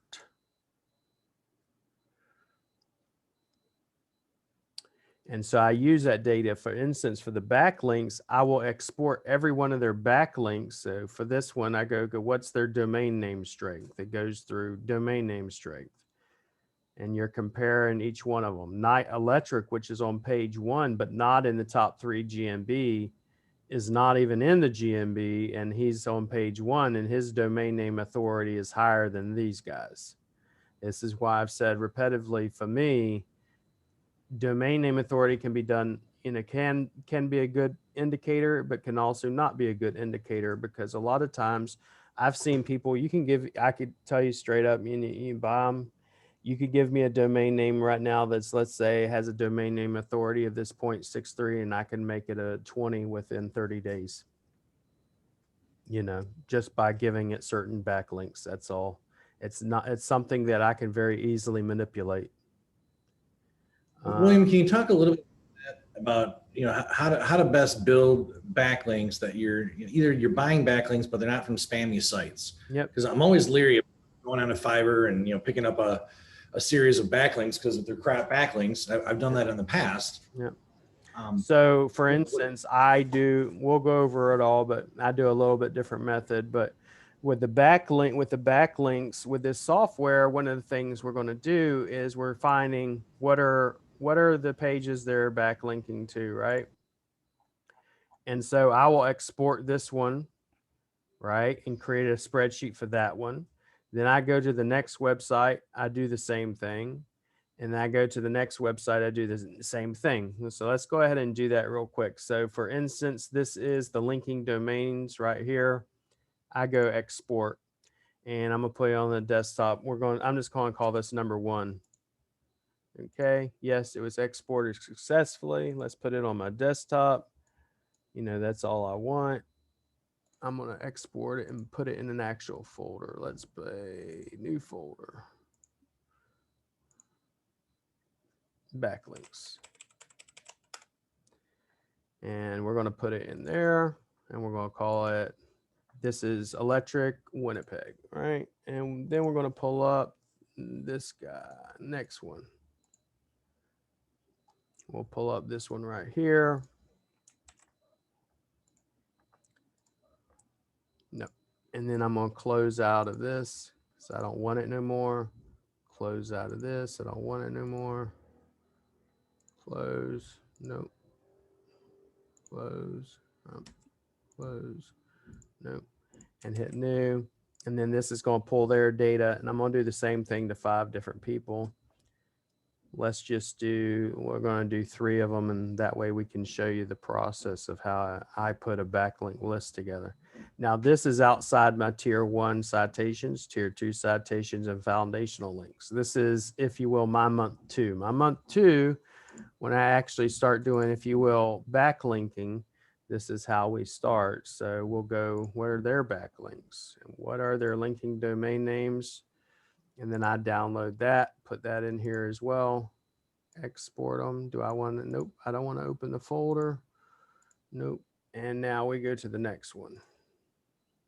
And so I use that data. For instance, for the backlinks, I will export every one of their backlinks. So for this one, I go, what's their domain name strength? It goes through domain name strength. And you're comparing each one of them. Night Electric, which is on page 1, but not in the top 3 GMB, is not even in the GMB, and he's on page 1, and his domain name authority is higher than these guys. This is why I've said repetitively, for me, domain name authority can be done can be a good indicator, but can also not be a good indicator, because a lot of times I've seen people, I could tell you straight up, you buy them, you could give me a domain name right now that's, let's say, has a domain name authority of this 0.63, and I can make it a 20 within 30 days, just by giving it certain backlinks. That's all. It's something that I can very easily manipulate. William, can you talk a little bit about how to best build backlinks that you're buying backlinks, but they're not from spammy sites? Yep. Because I'm always leery of going on a Fiverr and picking up a series of backlinks, because if they're crap backlinks, I've done that in the past. Yep. So for instance, we'll go over it all, but I do a little bit different method. But with the backlinks, with this software, one of the things we're going to do is we're finding what are the pages they're backlinking to, right? And so I will export this one right? And create a spreadsheet for that one. Then I go to the next website, I do the same thing. And I go to the next website, I do the same thing. So let's go ahead and do that real quick. So for instance, this is the linking domains right here. I go export and I'm gonna put it on the desktop. I'm just going to call this number 1. Okay, yes, it was exported successfully. Let's put it on my desktop. You know, that's all I want. I'm gonna export it and put it in an actual folder. Let's play new folder. Backlinks. And we're gonna put it in there and we're gonna call it, this is Electric Winnipeg, right? And then we're gonna pull up this guy, next one. We'll pull up this one right here. No. And then I'm gonna close out of this. So I don't want it no more. Close out of this. I don't want it no more. Close. Nope. Close. Close. Nope. And hit new. And then this is going to pull their data. And I'm going to do the same thing to 5 different people. Let's just we're going to do 3 of them. And that way we can show you the process of how I put a backlink list together. Now, this is outside my tier 1 citations, tier 2 citations, and foundational links. This is, if you will, my month 2. My month 2, when I actually start doing, if you will, backlinking, this is how we start. So we'll go, what are their backlinks? And what are their linking domain names? And then I download that, put that in here as well. Export them. Do I want to? Nope. I don't want to open the folder. Nope. And now we go to the next one.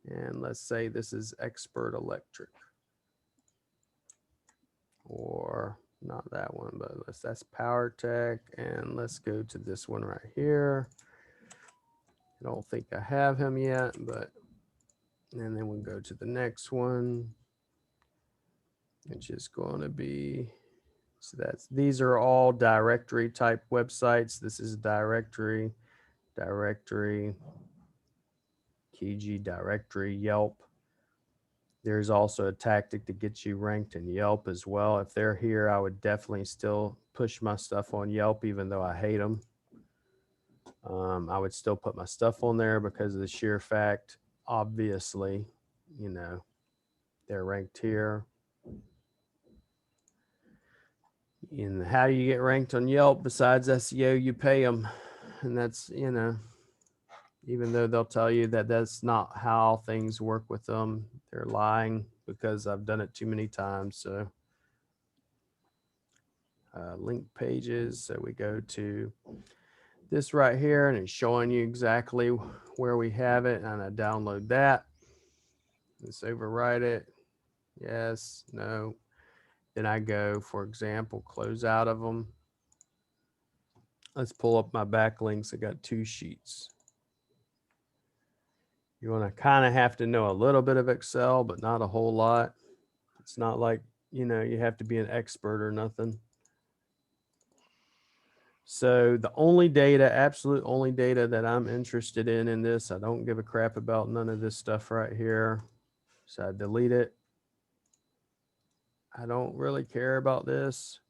And let's say this is Expert Electric. Or not that one, but that's Power Tech. And let's go to this one right here. I don't think I have him yet, but, and then we'll go to the next one, which is going to be, so these are all directory type websites. This is directory, Kijiji directory, Yelp. There's also a tactic to get you ranked in Yelp as well. If they're here, I would definitely still push my stuff on Yelp, even though I hate them. I would still put my stuff on there because of the sheer fact, obviously, you know, they're ranked here. And how do you get ranked on Yelp besides SEO? You pay them. And that's, you know, even though they'll tell you that that's not how things work with them, they're lying because I've done it too many times. So link pages. So we go to this right here and it's showing you exactly where we have it. And I download that. Let's overwrite it. Yes, no. Then I go, for example, close out of them. Let's pull up my backlinks. I got 2 sheets. You want to kind of have to know a little bit of Excel, but not a whole lot. It's not like, you know, you have to be an expert or nothing. So the only data, absolute only data that I'm interested in this, I don't give a crap about none of this stuff right here. So I delete it. I don't really care about this.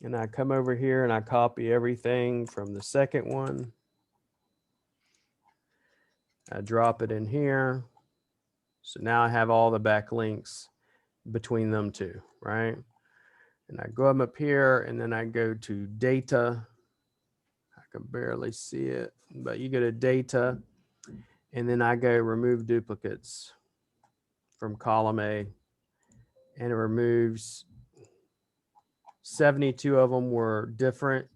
And I come over here and I copy everything from the second one. I drop it in here. So now I have all the backlinks between them 2, right? And I go up here and then I go to data. I can barely see it, but you go to data and then I go remove duplicates from column A, and it removes 72 of them were different.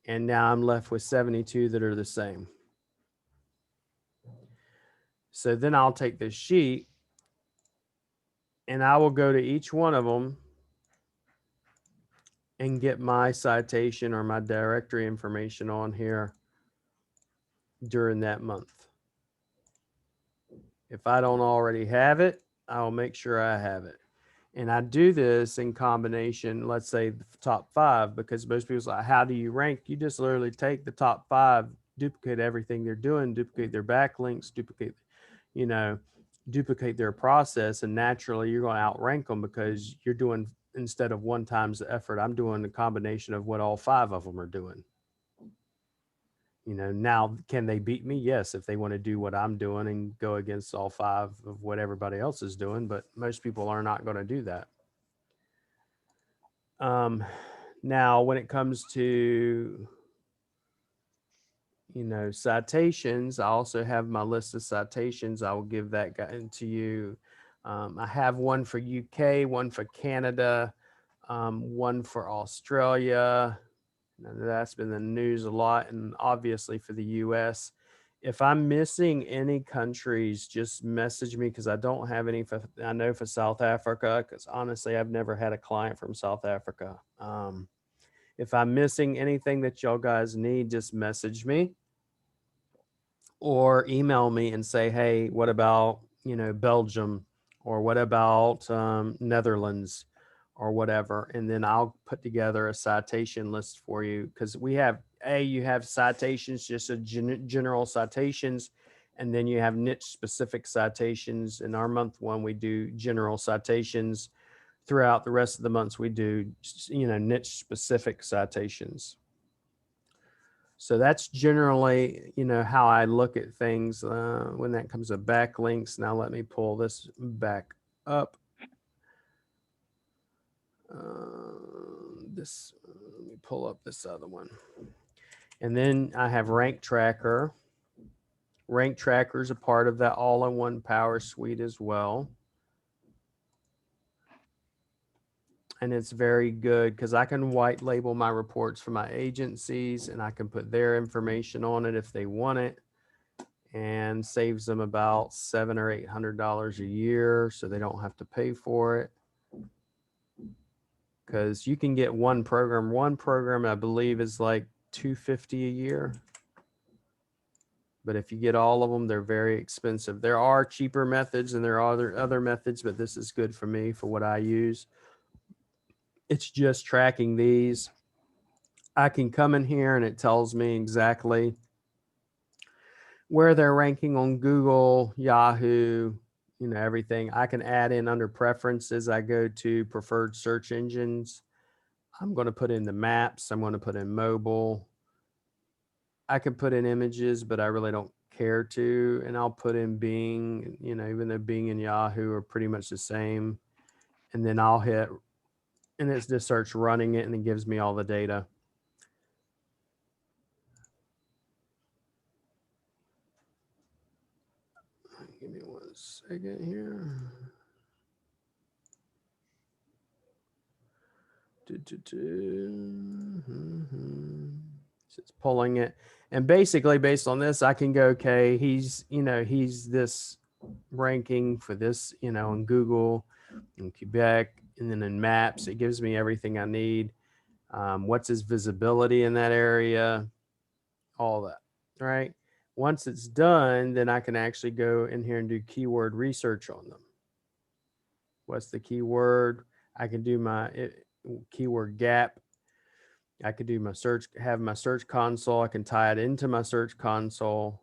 And now I'm left with 72 that are the same. So then I'll take this sheet and I will go to each one of them and get my citation or my directory information on here during that month. If I don't already have it, I'll make sure I have it. And I do this in combination, let's say the top 5, because most people say, how do you rank? You just literally take the top 5, duplicate everything they're doing, duplicate their backlinks, duplicate, you know, duplicate their process, and naturally you're going to outrank them because you're doing, instead of 1 times the effort, I'm doing a combination of what all 5 of them are doing. You know, now can they beat me? Yes, if they want to do what I'm doing and go against all 5 of what everybody else is doing, but most people are not going to do that. Now when it comes to, you know, citations, I also have my list of citations. I will give that guy to you. I have one for UK, one for Canada, one for Australia. That's been in the news a lot, and obviously for the US. If I'm missing any countries, just message me, because I don't have any for, I know for South Africa, because honestly, I've never had a client from South Africa. If I'm missing anything that y'all guys need, just message me or email me and say, hey, what about, you know, Belgium, or what about Netherlands, or whatever. And then I'll put together a citation list for you, because we have, you have citations, just a general citations, and then you have niche specific citations. In our month one, we do general citations. Throughout the rest of the months, we do, you know, niche specific citations. So that's generally, you know, how I look at things when that comes to backlinks. Now let me pull this back up. Let me pull up this other one. And then I have Rank Tracker. Rank Tracker is a part of that all-in-one Powersuite as well. And it's very good because I can white label my reports for my agencies, and I can put their information on it if they want it, and saves them about $700 or $800 a year, so they don't have to pay for it. Because you can get one program. One program, I believe, is like $250 a year. But if you get all of them, they're very expensive. There are cheaper methods and there are other methods, but this is good for me for what I use. It's just tracking these. I can come in here and it tells me exactly where they're ranking on Google, Yahoo, you know, everything. I can add in under preferences. I go to preferred search engines. I'm going to put in the maps. I'm going to put in mobile. I can put in images, but I really don't care to. And I'll put in Bing, you know, even though Bing and Yahoo are pretty much the same. And then I'll hit, and it's just search running it, and it gives me all the data. Give me 1 second here. So it's pulling it. And basically based on this, I can go, okay, he's, you know, he's this ranking for this, you know, in Google, in Quebec, and then in maps, it gives me everything I need. What's his visibility in that area, all that, right? Once it's done, then I can actually go in here and do keyword research on them. What's the keyword? I can do my keyword gap. I could do my search, have my search console. I can tie it into my search console.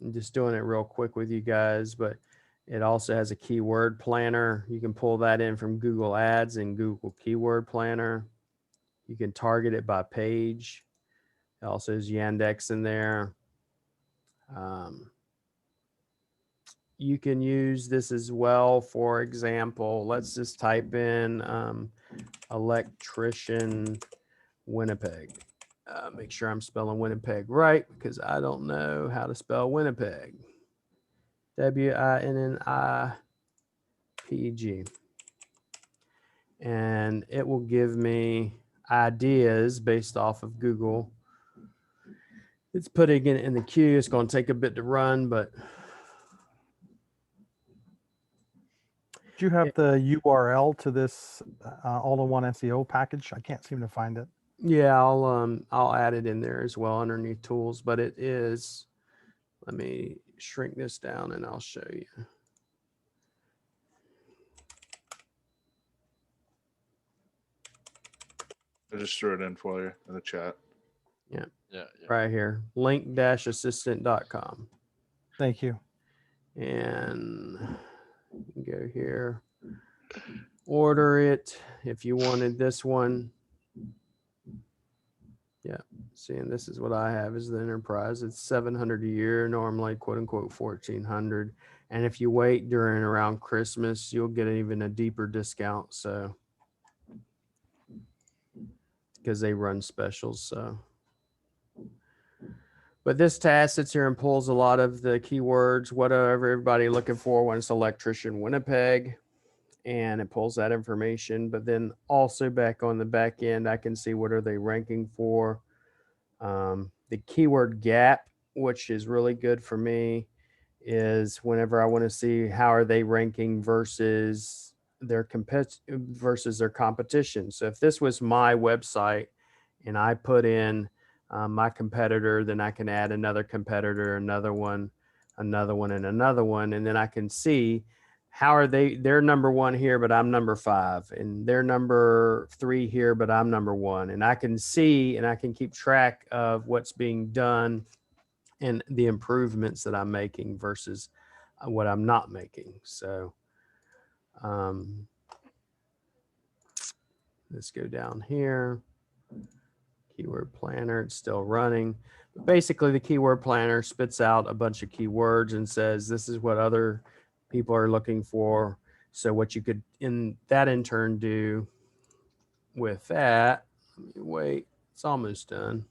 I'm just doing it real quick with you guys, but it also has a keyword planner. You can pull that in from Google Ads and Google Keyword Planner. You can target it by page. It also has Yandex in there. You can use this as well. For example, let's just type in electrician Winnipeg. Make sure I'm spelling Winnipeg right, because I don't know how to spell Winnipeg. Winnipeg. And it will give me ideas based off of Google. It's putting it in the queue. It's going to take a bit to run, but. Do you have the URL to this all-in-one SEO package? I can't seem to find it. Yeah, I'll add it in there as well underneath tools, but it is, let me shrink this down and I'll show you. I just threw it in for you in the chat. Yeah. Right here, link-assistant.com. Thank you. And go here, order it if you wanted this one. Yeah, see, and this is what I have is the enterprise. It's $700 a year, normally quote unquote 1,400. And if you wait during around Christmas, you'll get even a deeper discount. So because they run specials. So, but this task sits here and pulls a lot of the keywords, whatever everybody looking for when it's electrician Winnipeg, and it pulls that information. But then also back on the back end, I can see what are they ranking for. The keyword gap, which is really good for me, is whenever I want to see how are they ranking versus their competition. So if this was my website and I put in my competitor, then I can add another competitor, another one, and another one, and then I can see how are they're number one here, but I'm number 5, and they're number 3 here, but I'm number 1. And I can see and I can keep track of what's being done and the improvements that I'm making versus what I'm not making. So let's go down here. Keyword planner, it's still running. But basically, the keyword planner spits out a bunch of keywords and says, this is what other people are looking for. So what you could in turn do with that, let me wait, it's almost done.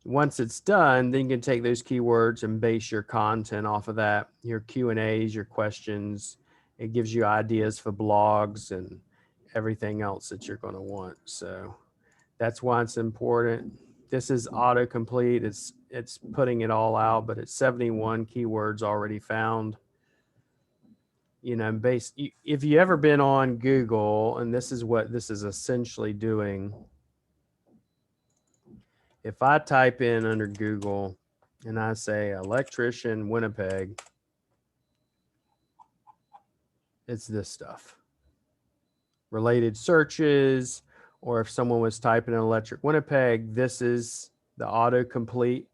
Once it's done, then you can take those keywords and base your content off of that, your Q&As, your questions. It gives you ideas for blogs and everything else that you're going to want. So that's why it's important. This is autocomplete. It's putting it all out, but it's 71 keywords already found. You know, if you ever been on Google, and this is what this is essentially doing. If I type in under Google and I say electrician Winnipeg, it's this stuff. Related searches, or if someone was typing in electric Winnipeg, this is the autocomplete.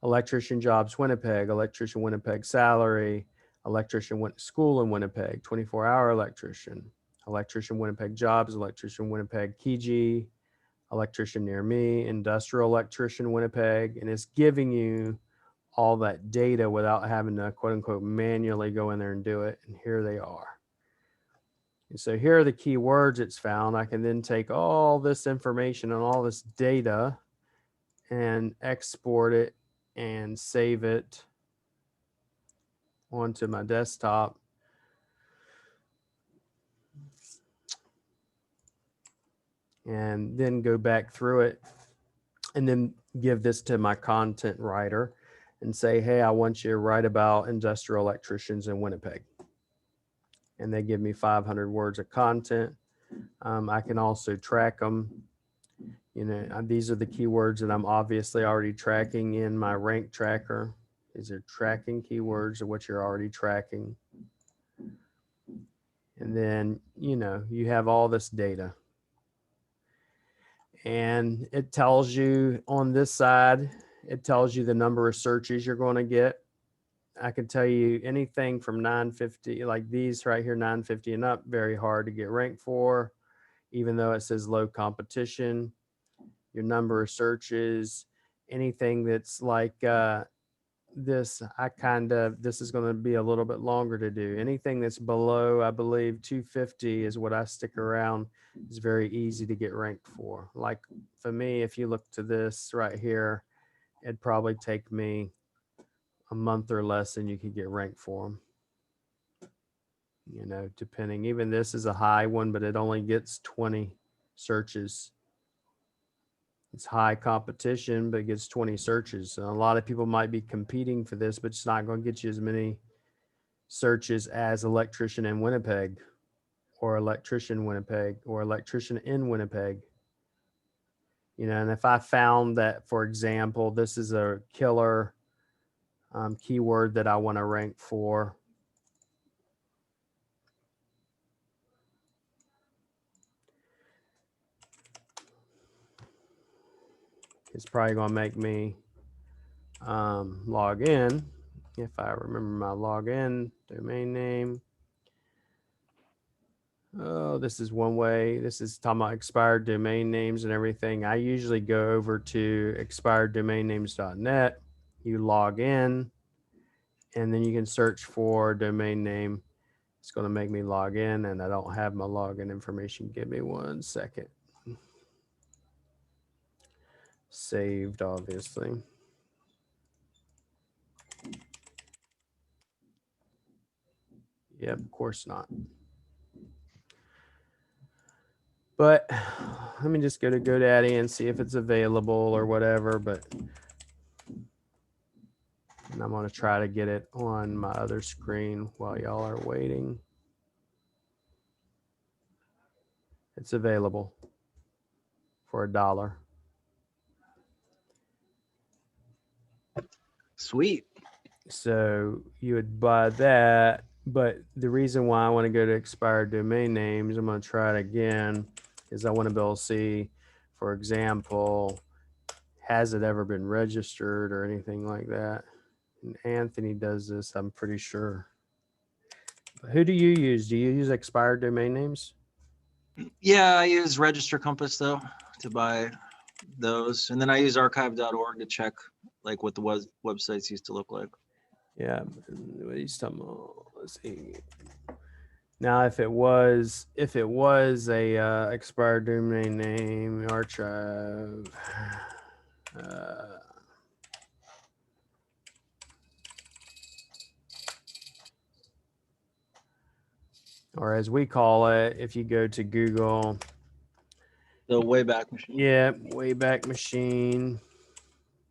Electrician jobs Winnipeg, electrician Winnipeg salary, electrician school in Winnipeg, 24-hour electrician, electrician Winnipeg jobs, electrician Winnipeg Kiji, electrician near me, industrial electrician Winnipeg, and it's giving you all that data without having to quote unquote manually go in there and do it. And here they are. And so here are the keywords it's found. I can then take all this information and all this data and export it and save it onto my desktop. And then go back through it and then give this to my content writer and say, hey, I want you to write about industrial electricians in Winnipeg. And they give me 500 words of content. I can also track them. You know, these are the keywords that I'm obviously already tracking in my rank tracker. These are tracking keywords of what you're already tracking. And then, you know, you have all this data. And it tells you on this side, it tells you the number of searches you're going to get. I can tell you anything from 950, like these right here, 950 and up, very hard to get ranked for, even though it says low competition. Your number of searches, anything that's like this, this is going to be a little bit longer to do. Anything that's below, I believe 250 is what I stick around. It's very easy to get ranked for. Like for me, if you look to this right here, it'd probably take me a month or less and you could get ranked for them. You know, depending, even this is a high one, but it only gets 20 searches. It's high competition, but it gets 20 searches. So a lot of people might be competing for this, but it's not going to get you as many searches as electrician in Winnipeg or electrician Winnipeg or electrician in Winnipeg. You know, and if I found that, for example, this is a killer keyword that I want to rank for, it's probably going to make me log in. If I remember my login domain name. Oh, this is one way. This is talking about expired domain names and everything. I usually go over to expireddomainnames.net. You log in, and then you can search for domain name. It's going to make me log in, and I don't have my login information. Give me 1 second. Saved, obviously. Yep, of course not. But let me just go to GoDaddy and see if it's available or whatever. But and I'm going to try to get it on my other screen while y'all are waiting. It's available for $1. Sweet. So you would buy that. But the reason why I want to go to expired domain names, I'm going to try it again, is I want to be able to see, for example, has it ever been registered or anything like that? And Anthony does this, I'm pretty sure. But who do you use? Do you use expired domain names? Yeah, I use Register Compass though to buy those, and then I use archive.org to check like what the websites used to look like. Yeah, what he's talking about. Let's see. Now, if it was a expired domain name, archive, or as we call it, if you go to Google, the Wayback Machine. Yeah, Wayback Machine,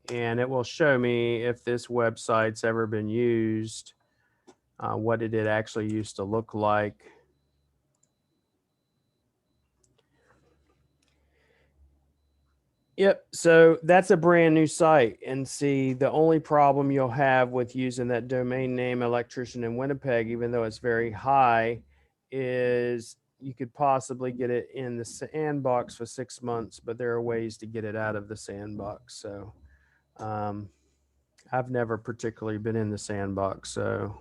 and it will show me if this website's ever been used. What did it actually used to look like? Yep, so that's a brand new site. And see, the only problem you'll have with using that domain name Electrician in Winnipeg, even though it's very high, is you could possibly get it in the sandbox for 6 months, but there are ways to get it out of the sandbox. So I've never particularly been in the sandbox, so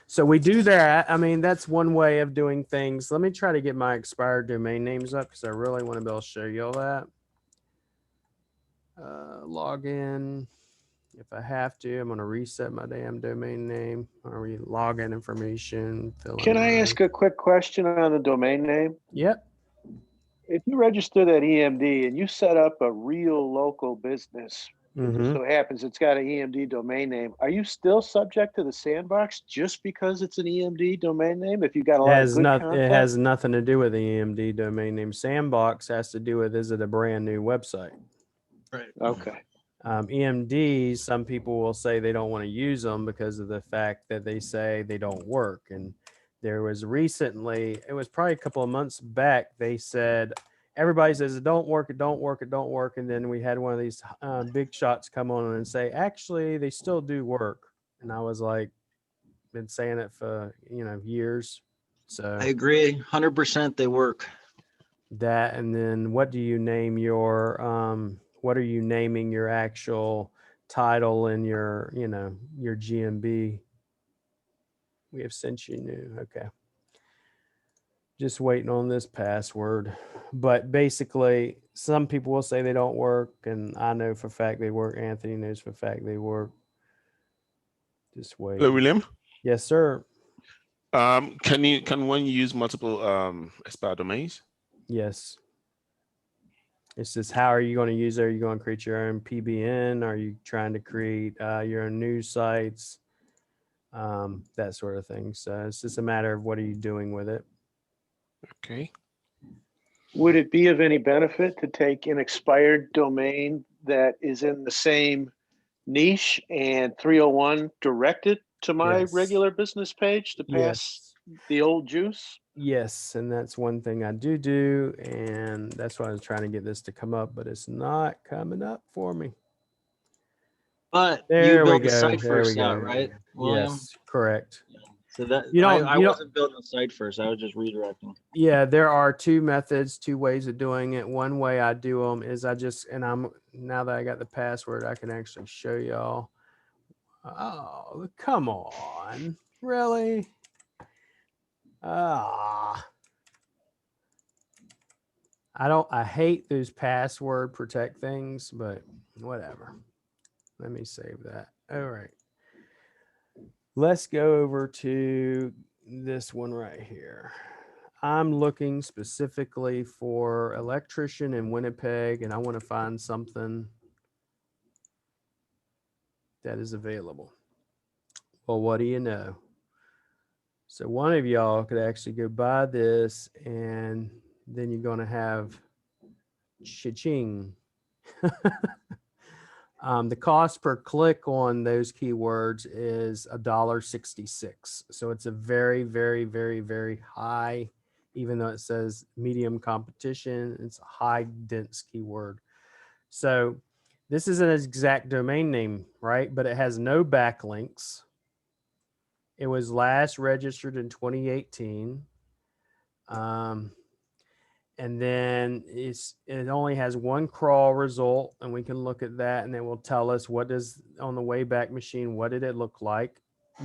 so we do that. I mean, that's one way of doing things. Let me try to get my expired domain names up because I really want to be able to show you all that. Log in. If I have to, I'm going to reset my damn domain name or login information. Can I ask a quick question on the domain name? Yep. If you register that EMD and you set up a real local business, just so happens it's got an EMD domain name, are you still subject to the sandbox just because it's an EMD domain name? If you got a lot of good content? It has nothing to do with the EMD domain name. Sandbox has to do with, is it a brand new website? Right. Okay. EMDs, some people will say they don't want to use them because of the fact that they say they don't work. And there was recently, it was probably a couple of months back, they said, everybody says it don't work, it don't work, it don't work. And then we had one of these big shots come on and say, actually, they still do work. And I was like, been saying it for, years. So I agree, 100% they work. That, and then what do you name your, what are you naming your actual title and your, your GMB? We have sent you new. Okay. Just waiting on this password. But basically, some people will say they don't work, and I know for a fact they work. Anthony knows for a fact they work. Just wait. Hello, William. Yes, sir. Can one use multiple expired domains? Yes. It's just, how are you going to use it? Are you going to create your own PBN? Are you trying to create your own news sites? That sort of thing. So it's just a matter of what are you doing with it. Okay. Would it be of any benefit to take an expired domain that is in the same niche and 301 direct it to my regular business page to pass the old juice? Yes, and that's one thing I do, and that's why I was trying to get this to come up, but it's not coming up for me. But there you built we the go. site There first we go. out, right, William? Yes, correct. So that You don't, I you don't, wasn't building a site first. I was just redirecting. yeah, there are two methods, two ways of doing it. One way I do them is now that I got the password, I can actually show y'all. Oh, come on. Really? Ah. I hate those password protect things, but whatever. Let me save that. All right. Let's go over to this one right here. I'm looking specifically for electrician in Winnipeg, and I want to find something that is available. Well, what do you know? So one of y'all could actually go buy this, and then you're going to have cha-ching. The cost per click on those keywords is $1.66. So it's a very, very, very, very high, even though it says medium competition, it's a high dense keyword. So this is an exact domain name, right? But it has no backlinks. It was last registered in 2018. And then it only has one crawl result, and we can look at that, and it will tell us what does on the Wayback Machine, what did it look like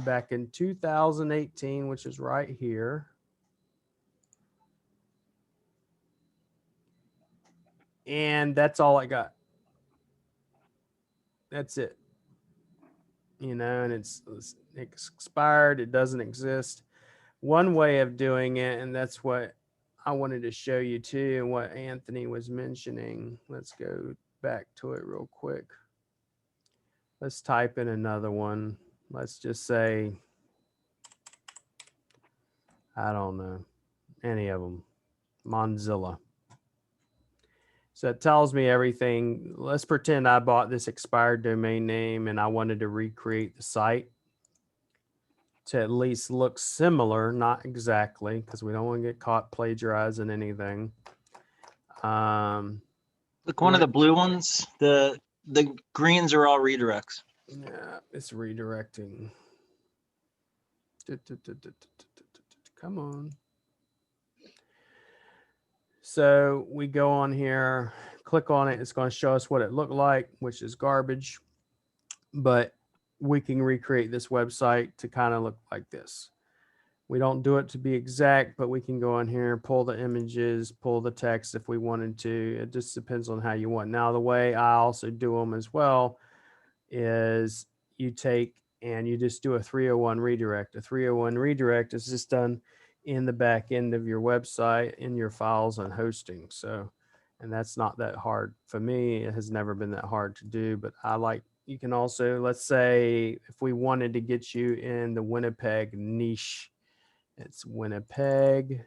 back in 2018, which is right here. And that's all I got. That's it. You know, and it's expired. It doesn't exist. One way of doing it, and that's what I wanted to show you too, and what Anthony was mentioning. Let's go back to it real quick. Let's type in another one. Let's just say, I don't know, any of them, Mozilla. So it tells me everything. Let's pretend I bought this expired domain name and I wanted to recreate the site to at least look similar, not exactly, because we don't want to get caught plagiarizing anything. Look, one of the blue ones, the greens are all redirects. Yeah, it's redirecting. Come on. So we go on here, click on it. It's going to show us what it looked like, which is garbage. But we can recreate this website to kind of look like this. We don't do it to be exact, but we can go on here, pull the images, pull the text if we wanted to. It just depends on how you want. Now, the way I also do them as well is you take and you just do a 301 redirect. A 301 redirect is just done in the back end of your website, in your files and hosting. So, and that's not that hard for me. It has never been that hard to do, but I like, you can also, let's say if we wanted to get you in the Winnipeg niche, it's Winnipeg.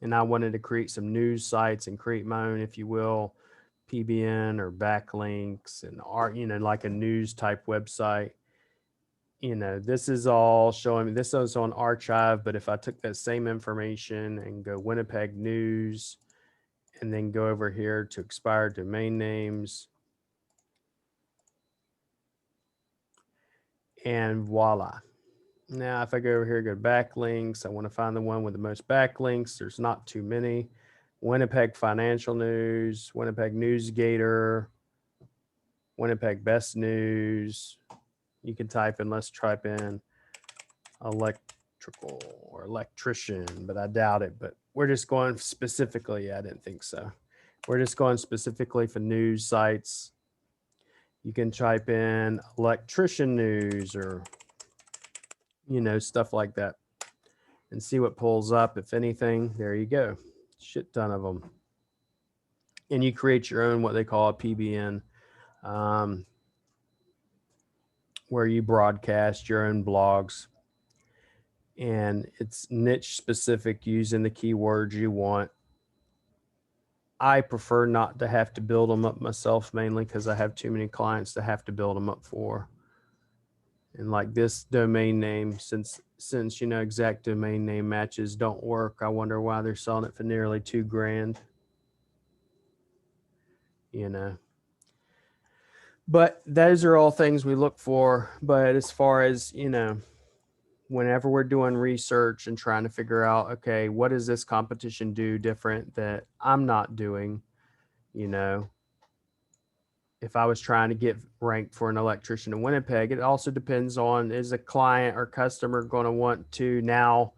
And I wanted to create some news sites and create my own, if you will, PBN or backlinks and art, you know, like a news type website. You know, this is all showing me, this is on archive, but if I took that same information and go Winnipeg news and then go over here to expired domain names, and voila. Now, if I go over here, go backlinks, I want to find the one with the most backlinks. There's not too many. Winnipeg Financial News, Winnipeg NewsGator, Winnipeg Best News. You can type in, let's type in electrical or electrician, but I doubt it. But we're just going specifically, I didn't think so. We're just going specifically for news sites. You can type in electrician news or, you know, stuff like that and see what pulls up. If anything, there you go. Shit ton of them. And you create your own, what they call a PBN, where you broadcast your own blogs. And it's niche specific, using the keywords you want. I prefer not to have to build them up myself, mainly because I have too many clients to have to build them up for. And like this domain name, since you know exact domain name matches don't work, I wonder why they're selling it for nearly $2,000. You know, But those are all things we look for. But as far as, you know, whenever we're doing research and trying to figure out, okay, what does this competition do different that I'm not doing? You know, if I was trying to get ranked for an electrician in Winnipeg, it also depends on, is a client or customer going to want to now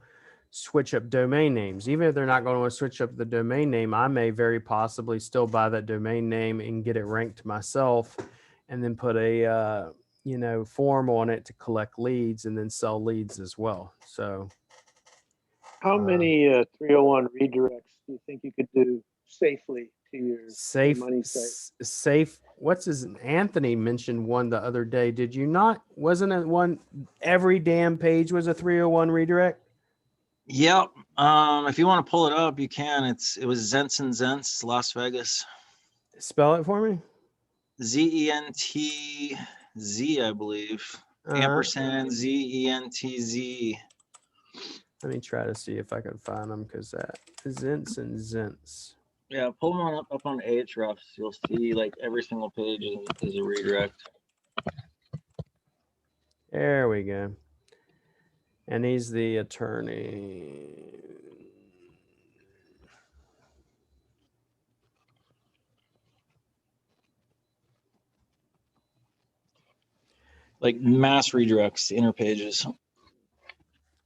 switch up domain names? Even if they're not going to want to switch up the domain name, I may very possibly still buy that domain name and get it ranked myself, and then put a you know, form on it to collect leads and then sell leads as well. So how many 301 redirects do you think you could do safely to your money site? Safe. What's his, Anthony mentioned one the other day. Did you not? Wasn't it one, every damn page was a 301 redirect? Yep. If you want to pull it up, you can. It was Zents and Zents, Las Vegas. Spell it for me. ZENTZ, I believe. Ampersand ZENTZ. Let me try to see if I can find them, because that Zents and Zents. Yeah, pull them up on Ahrefs. You'll see like every single page is a redirect. There we go. And he's the attorney. Like mass redirects, inner pages.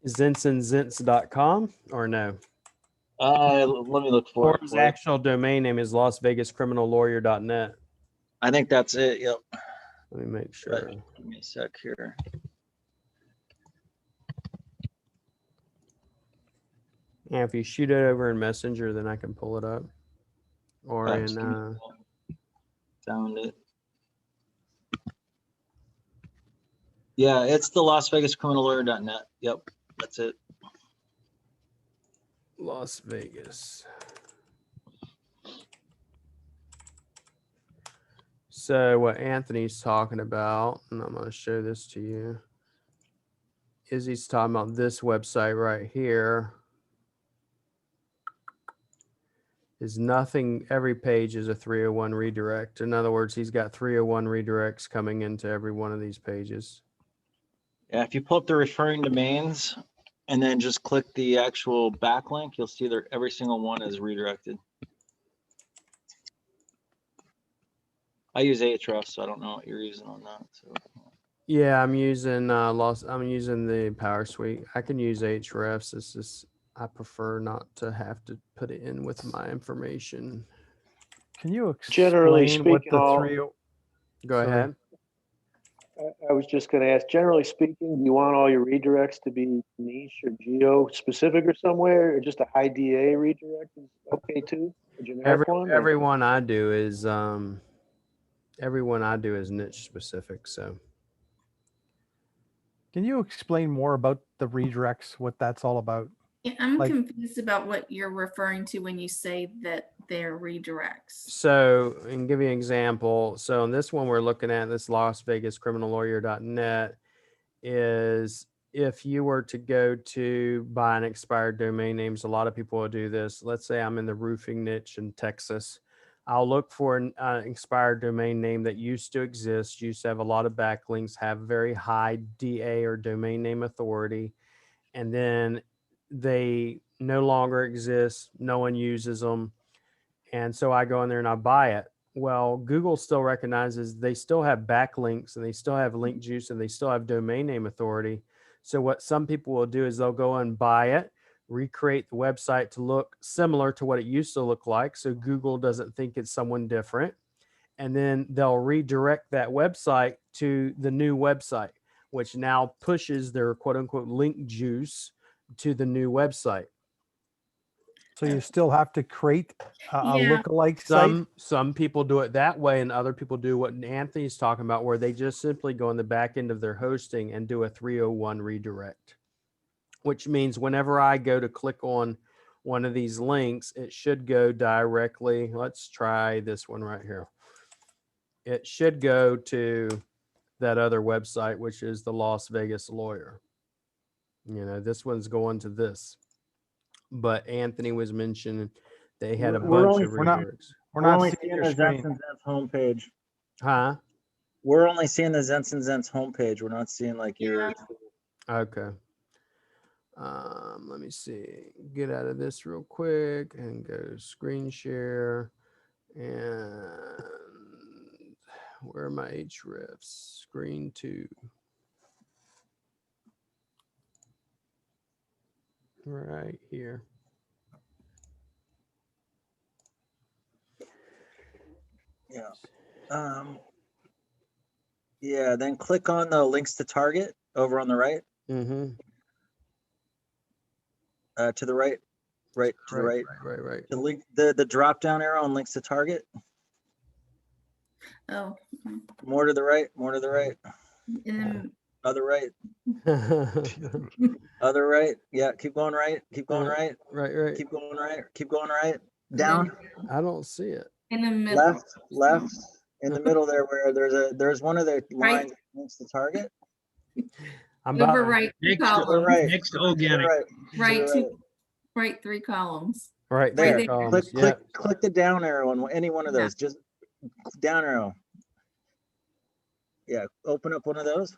ZentsandZents.com or no? Let me look for it. Or his actual domain name is LasVegasCriminalLawyer.net. I think that's it. Yep. Let me make sure. But give me a sec here. Yeah, if you shoot it over in Messenger, then I can pull it up. Or in found it. Yeah, it's the LasVegasCriminalLawyer.net. Yep, that's it. Las Vegas. So what Anthony's talking about, and I'm going to show this to you, is he's talking about this website right here. Is nothing, every page is a 301 redirect. In other words, he's got 301 redirects coming into every one of these pages. Yeah, if you pull up the referring domains and then just click the actual backlink, you'll see that every single one is redirected. I use Ahrefs, so I don't know what you're using on that. So yeah, I'm using I'm using the Powersuite. I can use Ahrefs. It's just I prefer not to have to put it in with my information. Can you explain what the three? Go ahead. I was just going to ask, generally speaking, do you want all your redirects to be niche or geo specific or somewhere, or just a high DA redirect is okay too? A generic one? Everyone I do is niche specific. So can you explain more about the redirects, what that's all about? Yeah, I'm confused about what you're referring to when you say that they're redirects. So, and give you an example. So in this one we're looking at, this LasVegasCriminalLawyer.net, is if you were to go to buy an expired domain names, a lot of people will do this. Let's say I'm in the roofing niche in Texas. I'll look for an expired domain name that used to exist, used to have a lot of backlinks, have very high DA or domain name authority, and then they no longer exist. No one uses them. And so I go in there and I buy it. Well, Google still recognizes they still have backlinks and they still have link juice and they still have domain name authority. So what some people will do is they'll go and buy it, recreate the website to look similar to what it used to look like, so Google doesn't think it's someone different. And then they'll redirect that website to the new website, which now pushes their quote unquote link juice to the new website. So you still have to create a lookalike site? Some people do it that way, and other people do what Anthony's talking about, where they just simply go in the back end of their hosting and do a 301 redirect, which means whenever I go to click on one of these links, it should go directly. Let's try this one right here. It should go to that other website, which is the Las Vegas Lawyer. You know, this one's going to this. But Anthony was mentioning they had a bunch of redirects. We're not seeing the Zents and Zents homepage. Huh? We're only seeing the Zents and Zents homepage. We're not seeing like your. Okay. Let me see. Get out of this real quick and go to screen share. And where are my hrefs? Screen 2. Right here. Yeah. Yeah. Then click on the links to target over on the right. Mm-hmm. To the right. Right. To the right. Right. The link. The drop down arrow on links to target. Oh. More to the right. More to the right. Other right. Other right. Yeah. Keep going right. Keep going right. Right. Keep going right. Keep going right. Down. I don't see it. In the middle. Left. In the middle there, where there's one of the lines links to target. I'm over right. Next to organic. Right 3 columns. Right there. Columns. Click the down arrow on any one of those. Just down arrow. Yeah. Open up one of those.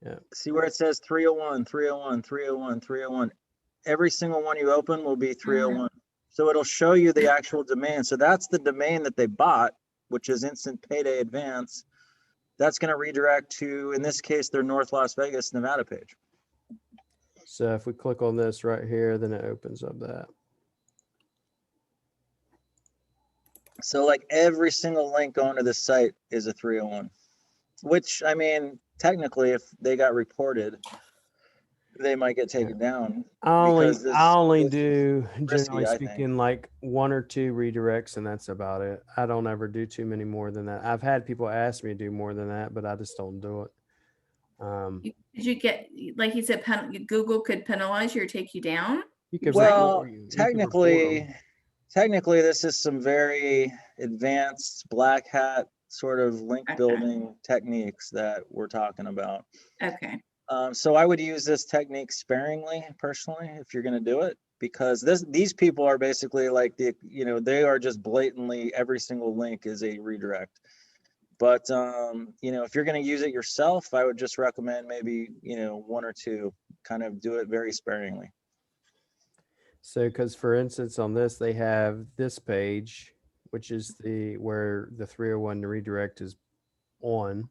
Yeah. See where it says 301, 301, 301, 301. Every single one you open will be 301. So it'll show you the actual domain. So that's the domain that they bought, which is Instant Payday Advance. That's going to redirect to, in this case, their North Las Vegas, Nevada page. So if we click on this right here, then it opens up that. So like every single link going to this site is a 301, which, I mean, technically, if they got reported, they might get taken down. I only do, generally risky, speaking, like 1 or 2 redirects, and that's about it. I don't ever do too many more than that. I've had people ask me to do more than that, but I just don't do it. Did you get, like you said, Google could penalize you or take you down? Technically, this is some very advanced black hat sort of link building techniques that we're talking about. Okay. So I would use this technique sparingly, personally, if you're going to do it, because these people are basically like they are just blatantly every single link is a redirect. But if you're going to use it yourself, I would just recommend maybe 1 or 2. Kind of do it very sparingly. So, because for instance, on this they have this page, which is where the 301 redirect is on.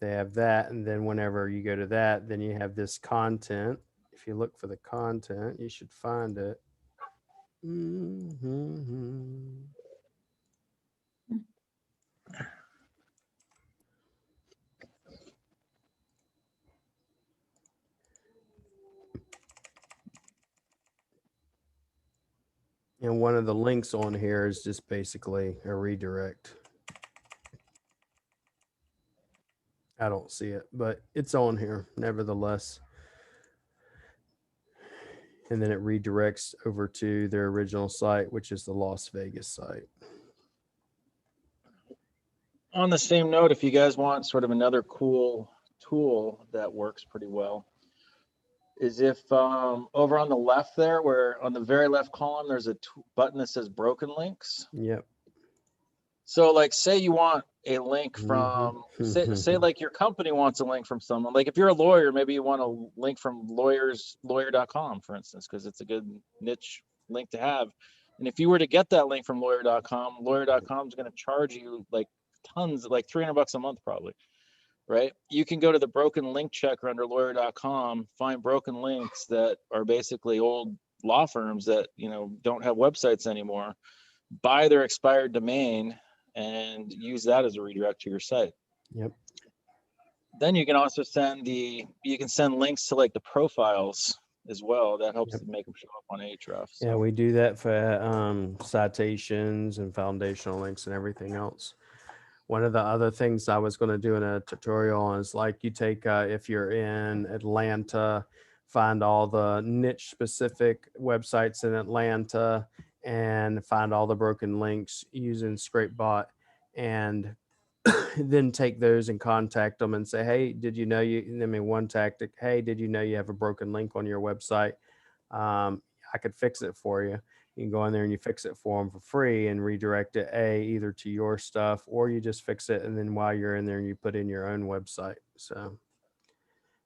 They have that, and then whenever you go to that, then you have this content. If you look for the content, you should find it. And one of the links on here is just basically a redirect. I don't see it, but it's on here nevertheless. And then it redirects over to their original site, which is the Las Vegas site. On the same note, if you guys want sort of another cool tool that works pretty well, is if over on the left there, where on the very left column, there's a button that says broken links. Yep. So like, say you want a link from, say like your company wants a link from someone. Like if you're a lawyer, maybe you want a link from lawyer.com, for instance, because it's a good niche link to have. And if you were to get that link from lawyer.com is going to charge you like tons, like $300 a month probably, right? You can go to the broken link checker under lawyer.com, find broken links that are basically old law firms that don't have websites anymore, buy their expired domain and use that as a redirect to your site. Yep. Then you can also send links to like the profiles as well. That helps to make them show up on Ahrefs. So. Yeah, we do that for citations and foundational links and everything else. One of the other things I was going to do in a tutorial is like you take, if you're in Atlanta, find all the niche specific websites in Atlanta and find all the broken links using ScrapeBot, and then take those and contact them and say, hey, did you know one tactic, hey, did you know you have a broken link on your website? I could fix it for you. You can go in there and you fix it for them for free and redirect it either to your stuff, or you just fix it and then while you're in there you put in your own website. So,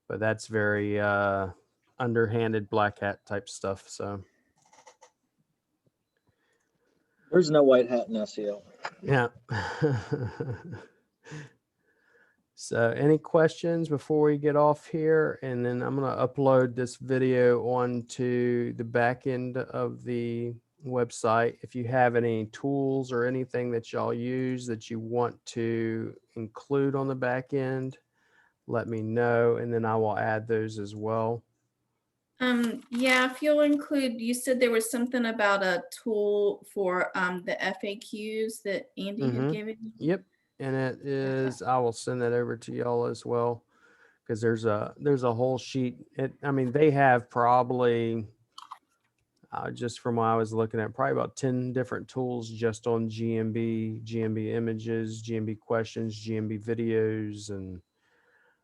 but that's very underhanded black hat type stuff. So there's no white hat in SEO. yeah. So any questions before we get off here? And then I'm going to upload this video onto the back end of the website. If you have any tools or anything that y'all use that you want to include on the back end, let me know, and then I will add those as well. Yeah, if you'll include, you said there was something about a tool for the FAQs that Andy had given you. Yep. And it is, I will send that over to y'all as well, because there's a whole sheet. I mean, they have probably just from what I was looking at, probably about 10 different tools just on GMB images, GMB questions, GMB videos. And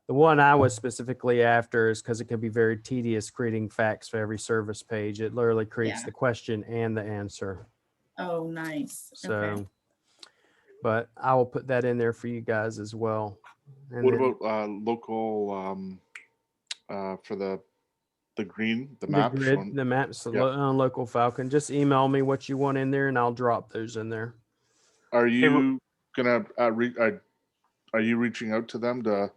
the one I was specifically after is because it can be very tedious creating facts for every service page. It literally creates the question and the answer. Oh, nice. So, okay. But I will put that in there for you guys as well. And what about local for the green, the map? Grid, the maps, local Falcon. Just email me what you want in there and I'll drop those in there. Are you gonna are you reaching out to them to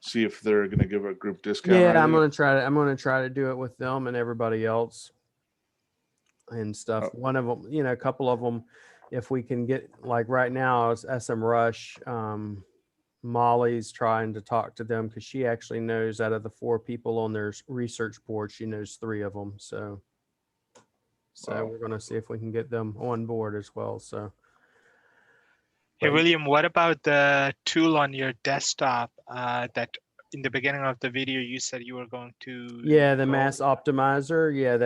see if they're gonna give a group discount? Yeah, I'm gonna try to do it with them and everybody else and stuff. One of them, a couple of them, if we can get, like right now it's SM Rush. Molly's trying to talk to them because she actually knows, out of the 4 people on their research board, she knows 3 of them. So we're going to see if we can get them on board as well. So, hey, William, what about the tool on your desktop that in the beginning of the video you said you were going to? Yeah, the mass optimizer. Yeah,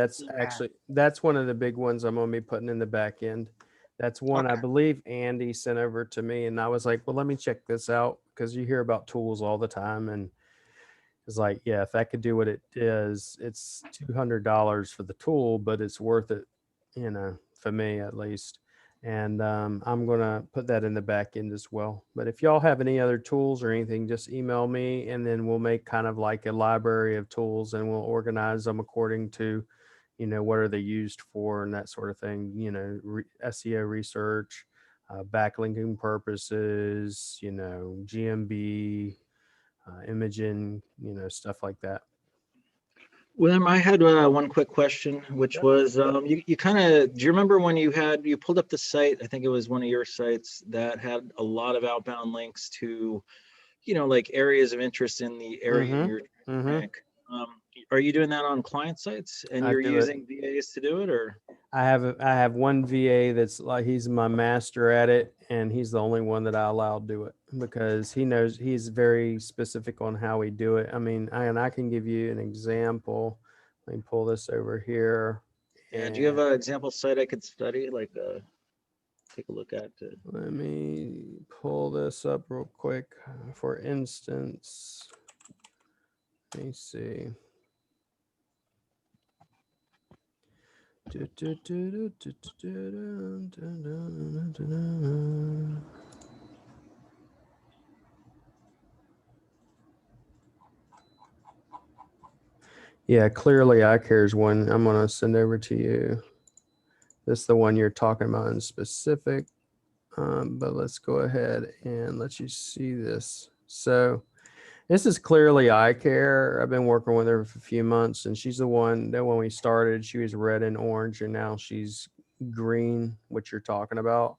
that's one of the big ones I'm going to be putting in the back end. That's one I believe Andy sent over to me, and I was like, well, let me check this out, because you hear about tools all the time, and it's like, yeah, if that could do what it is, it's $200 for the tool, but it's worth it, for me at least. And I'm going to put that in the back end as well. But if y'all have any other tools or anything, just email me, and then we'll make kind of like a library of tools, and we'll organize them according to, what are they used for and that sort of thing, SEO research, backlinking purposes, GMB, imaging, stuff like that. William, I had one quick question, which was, you kind of, do you remember when you pulled up the site? I think it was one of your sites that had a lot of outbound links to, like areas of interest in the area you're trying to rank. Are you doing that on client sites, and you're using VAs to do it, or? I have one VA that's like, he's my master at it, and he's the only one that I allow to do it, because he knows, he's very specific on how we do it. I mean, I can give you an example. Let me pull this over here. Yeah, do you have an example site I could study, like take a look at? Let me pull this up real quick. For instance, let me see. Yeah, clearly eye care is one I'm going to send over to you. This is the one you're talking about in specific. But let's go ahead and let you see this. So this is clearly eye care. I've been working with her for a few months, and she's the one that when we started, she was red and orange, and now she's green, which you're talking about.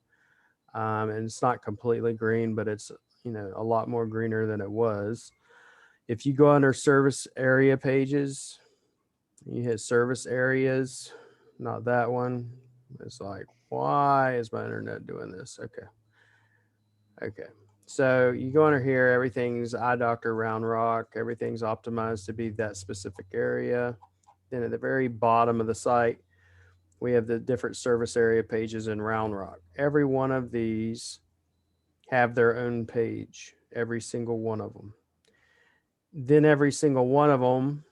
And it's not completely green, but it's, a lot more greener than it was. If you go under service area pages, you hit service areas, not that one. It's like, why is my internet doing this? Okay. So you go under here, everything's eye doctor, Round Rock, everything's optimized to be that specific area. Then at the very bottom of the site, we have the different service area pages in Round Rock. Every one of these have their own page, every single one of them. Then every single one of them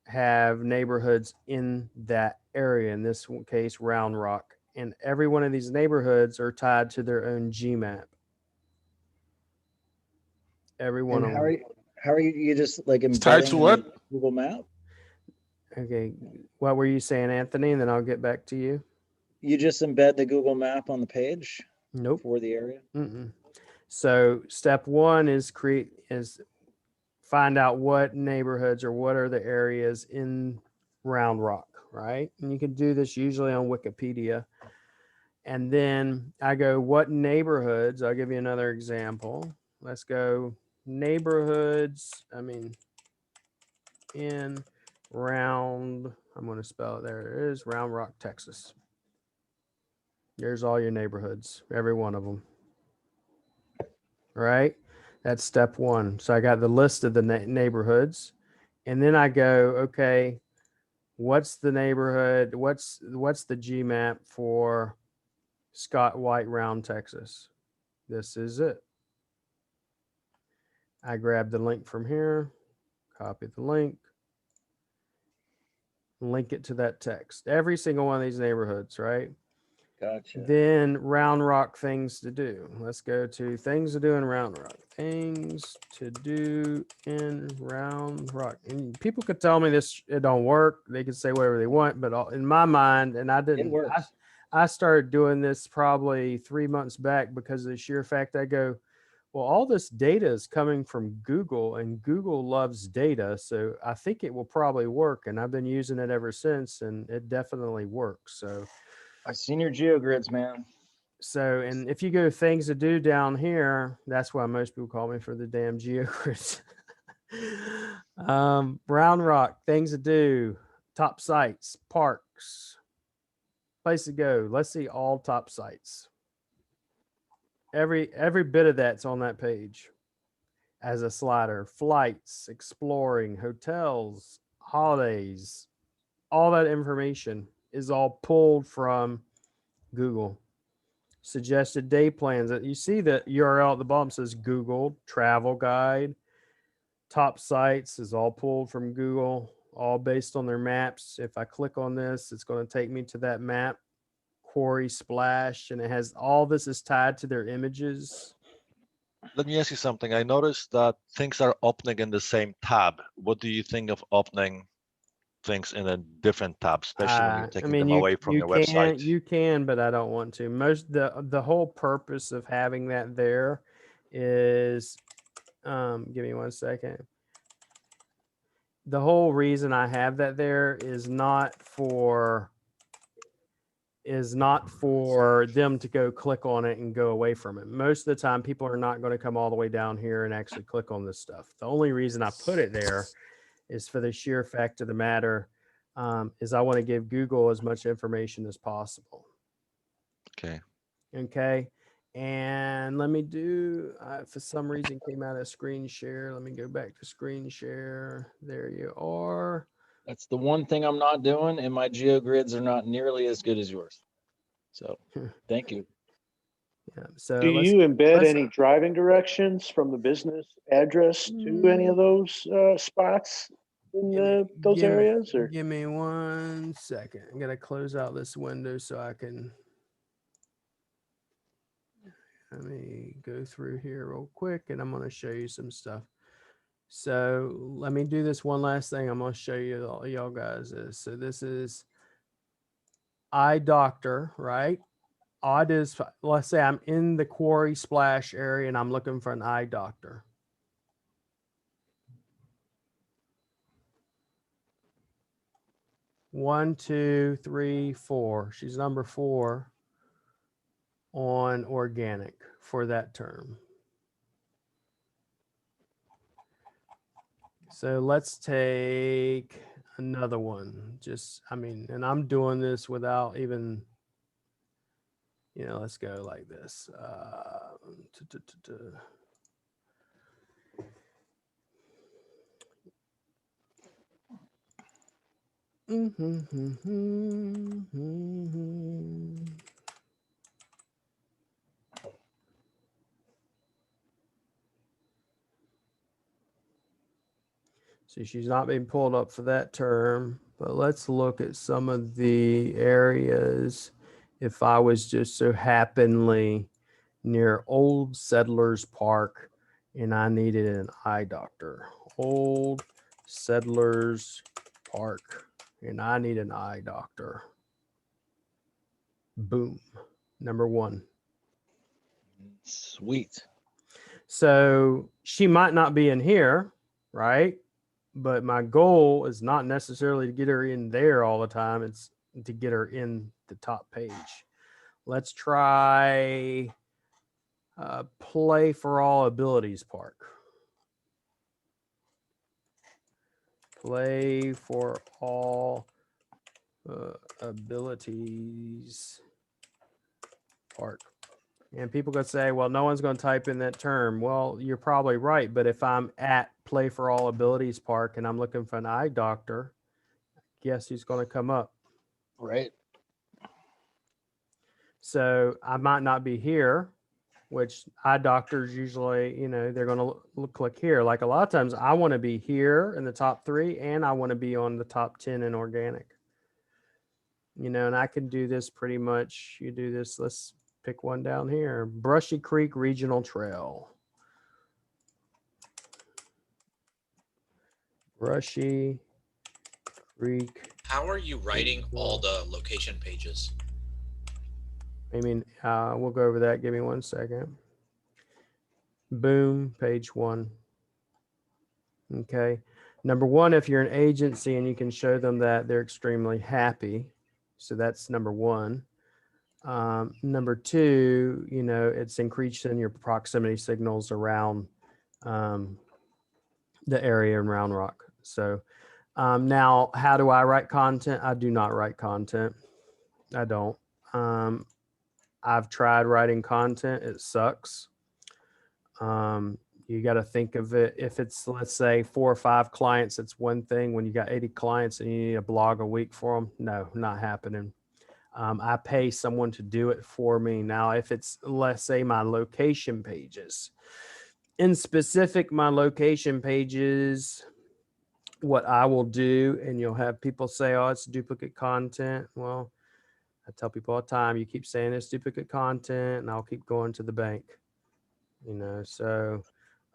have neighborhoods in that area, in this case, Round Rock. And every one of these neighborhoods are tied to their own GMAP. Every one And of them. How are you just like It's tied embedding to in what? the Google Map? Okay. What were you saying, Anthony? And then I'll get back to you. You just embed the Google Map on the page? Nope. For the area? Mm-mm. So step one is find out what neighborhoods or what are the areas in Round Rock, right? And you can do this usually on Wikipedia. And then I go, what neighborhoods? I'll give you another example. Let's go neighborhoods. In Round, I'm going to spell it. There it is, Round Rock, Texas. There's all your neighborhoods, every one of them. Right? That's step one. So I got the list of the neighborhoods. And then I go, okay, what's the neighborhood? What's the GMAP for Scott White Round, Texas? This is it. I grab the link from here, copy the link, link it to that text. Every single one of these neighborhoods, right? Gotcha. Then Round Rock things to do. Let's go to things to do in Round Rock. Things to do in Round Rock. And people could tell me it don't work. They can say whatever they want, but in my mind, and I didn't. It works. I started doing this probably 3 months back because of the sheer fact I go, well, all this data is coming from Google, and Google loves data, so I think it will probably work. And I've been using it ever since, and it definitely works. So. I've seen your GeoGrids, man. So, and if you go things to do down here, that's why most people call me for the damn GeoGrids. Round Rock, things to do, top sites, parks, place to go. Let's see all top sites. Every bit of that's on that page as a slider. Flights, exploring, hotels, holidays, all that information is all pulled from Google. Suggested day plans. That you see the URL at the bottom says Google travel guide. Top sites is all pulled from Google, all based on their maps. If I click on this, it's going to take me to that map, Quarry Splash, and it has all this is tied to their images. Let me ask you something. I noticed that things are opening in the same tab. What do you think of opening things in a different tab, especially when you're taking them away from your website? You can, but I don't want to. The whole purpose of having that there is, give me 1 second. The whole reason I have that there is not for them to go click on it and go away from it. Most of the time, people are not going to come all the way down here and actually click on this stuff. The only reason I put it there is for the sheer fact of the matter. Is I want to give Google as much information as possible. Okay. And let me do, for some reason came out of screen share. Let me go back to screen share. There you are. That's the one thing I'm not doing, and my GeoGrids are not nearly as good as yours. So thank you. Yeah. So do you embed any driving directions from the business address to any of those spots in those areas? Or give me 1 second. I'm gonna close out this window so I can. Let me go through here real quick, and I'm gonna show you some stuff. So let me do this one last thing. I'm gonna show you all y'all guys this. So this is eye doctor, right? Odd is, let's say I'm in the Quarry Splash area and I'm looking for an eye doctor. One, two, three, four. She's number 4 on organic for that term. So let's take another one. And I'm doing this without even, let's go like this. See, she's not being pulled up for that term, but let's look at some of the areas if I was just so happenly near Old Settlers Park and I needed an eye doctor. Old Settlers Park and I need an eye doctor. Boom. Number 1. Sweet. So she might not be in here, right? But my goal is not necessarily to get her in there all the time. It's to get her in the top page. Let's try Play for All Abilities Park. Play for All Abilities Park. And people could say, well, no one's going to type in that term. Well, you're probably right. But if I'm at Play for All Abilities Park and I'm looking for an eye doctor, guess who's going to come up? Right. So I might not be here, which eye doctors usually, they're going to click here. Like a lot of times I want to be here in the top 3 and I want to be on the top 10 in organic. And I can do this pretty much. You do this. Let's pick one down here. Brushy Creek Regional Trail. Brushy Creek. How are you writing all the location pages? I mean, we'll go over that. Give me 1 second. Boom, page 1. Okay. Number 1, if you're an agency and you can show them that, they're extremely happy. So that's number 1. Number 2, it's increasing your proximity signals around the area in Round Rock. So now, how do I write content? I do not write content. I don't. I've tried writing content. It sucks. You got to think of it. If it's, let's say, 4 or 5 clients, it's one thing. When you got 80 clients and you need a blog a week for them, no, not happening. I pay someone to do it for me. Now, if it's, let's say, my location pages, in specific, my location pages, what I will do, and you'll have people say, oh, it's duplicate content. Well, I tell people all the time, you keep saying it's duplicate content and I'll keep going to the bank, so.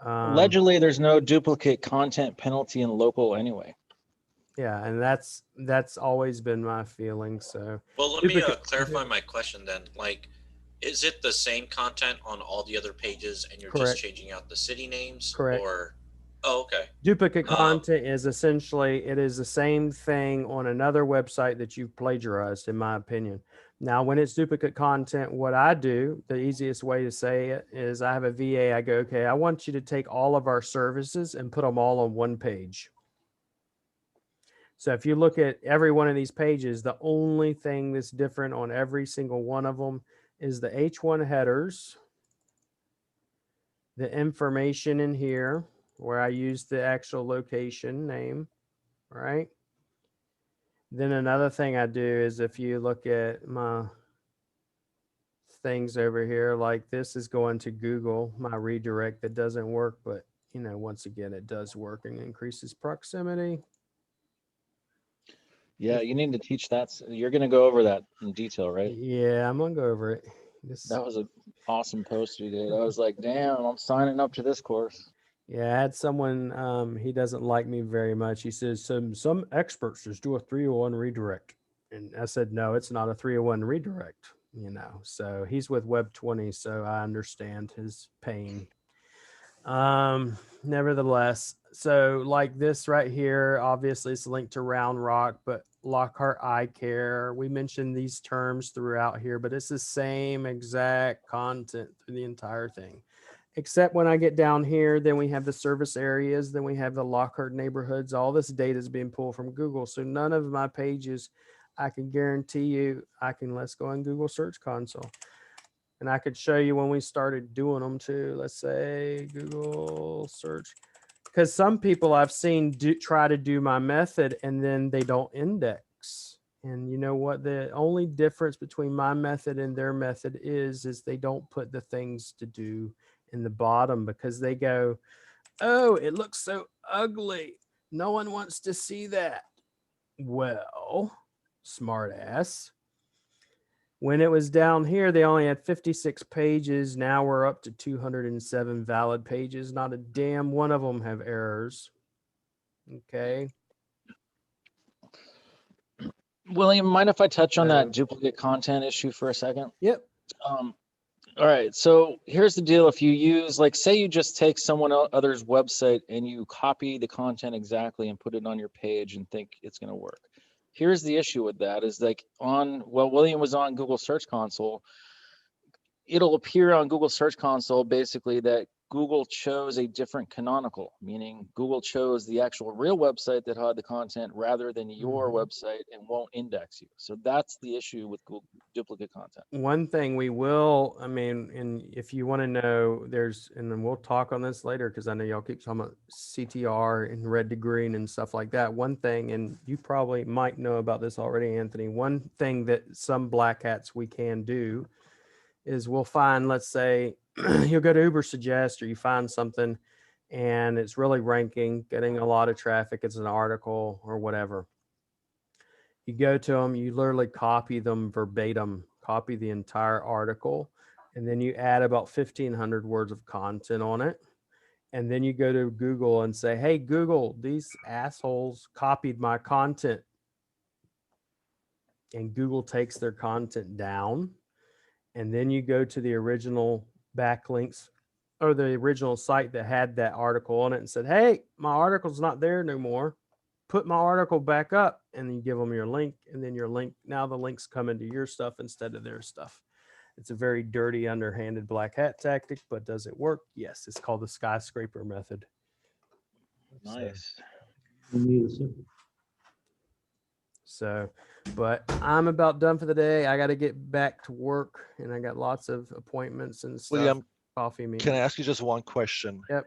Allegedly, there's no duplicate content penalty in local anyway. Yeah, and that's always been my feeling. So, well, let me clarify my question then. Like, is it the same content on all the other pages, and you're Correct. just changing out the city names? Correct. Or, oh, okay. Duplicate content is essentially, it is the same thing on another website that you've plagiarized, in my opinion. Now, when it's duplicate content, what I do, the easiest way to say it is I have a VA. I go, okay, I want you to take all of our services and put them all on one page. So if you look at every one of these pages, the only thing that's different on every single one of them is the H1 headers, the information in here where I use the actual location name, right? Then another thing I do is if you look at my things over here, like this is going to Google, my redirect that doesn't work, but once again, it does work and increases proximity. Yeah, you need to teach that. You're going to go over that in detail, right? Yeah, I'm going to go over it. That was an awesome post you did. I was like, damn, I'm signing up to this course. Yeah, I had someone, he doesn't like me very much. He says, some experts just do a 301 redirect. And I said, no, it's not a 301 redirect, So he's with Web 20, so I understand his pain. Nevertheless, so like this right here, obviously it's linked to Round Rock, but Lockhart Eye Care, we mentioned these terms throughout here, but it's the same exact content through the entire thing. Except when I get down here, then we have the service areas, then we have the Lockhart neighborhoods. All this data is being pulled from Google. So none of my pages, I can guarantee you, let's go in Google Search Console. And I could show you when we started doing them too. Let's say Google search, because some people I've seen try to do my method and then they don't index. And you know what? The only difference between my method and their method is they don't put the things to do in the bottom, because they go, oh, it looks so ugly. No one wants to see that. Well, smart ass. When it was down here, they only had 56 pages. Now we're up to 207 valid pages. Not a damn one of them have errors. Okay. William, mind if I touch on that duplicate content issue for a second? Yep. All right. So here's the deal. If you use, like, say you just take someone other's website and you copy the content exactly and put it on your page and think it's going to work. Here's the issue with that is like William was on Google Search Console. It'll appear on Google Search Console basically that Google chose a different canonical, meaning Google chose the actual real website that had the content rather than your website and won't index you. So that's the issue with Google duplicate content. One thing we will, I mean, and if you want to know, and then we'll talk on this later because I know y'all keep talking about CTR and red to green and stuff like that. One thing, and you probably might know about this already, Anthony, one thing that some black hats we can do is we'll find, let's say, you'll go to Uber Suggest or you find something and it's really ranking, getting a lot of traffic. It's an article or whatever. You go to them, you literally copy them verbatim, copy the entire article, and then you add about 1,500 words of content on it. And then you go to Google and say, hey, Google, these assholes copied my content. And Google takes their content down. And then you go to the original backlinks or the original site that had that article on it and said, hey, my article's not there no more. Put my article back up, and then you give them your link, and then your link, now the links come into your stuff instead of their stuff. It's a very dirty, underhanded black hat tactic, but does it work? Yes, it's called the skyscraper method. Nice. So, but I'm about done for the day. I got to get back to work, and I got lots of appointments and stuff. William, coffee meetings. Can I ask you just one question? Yep.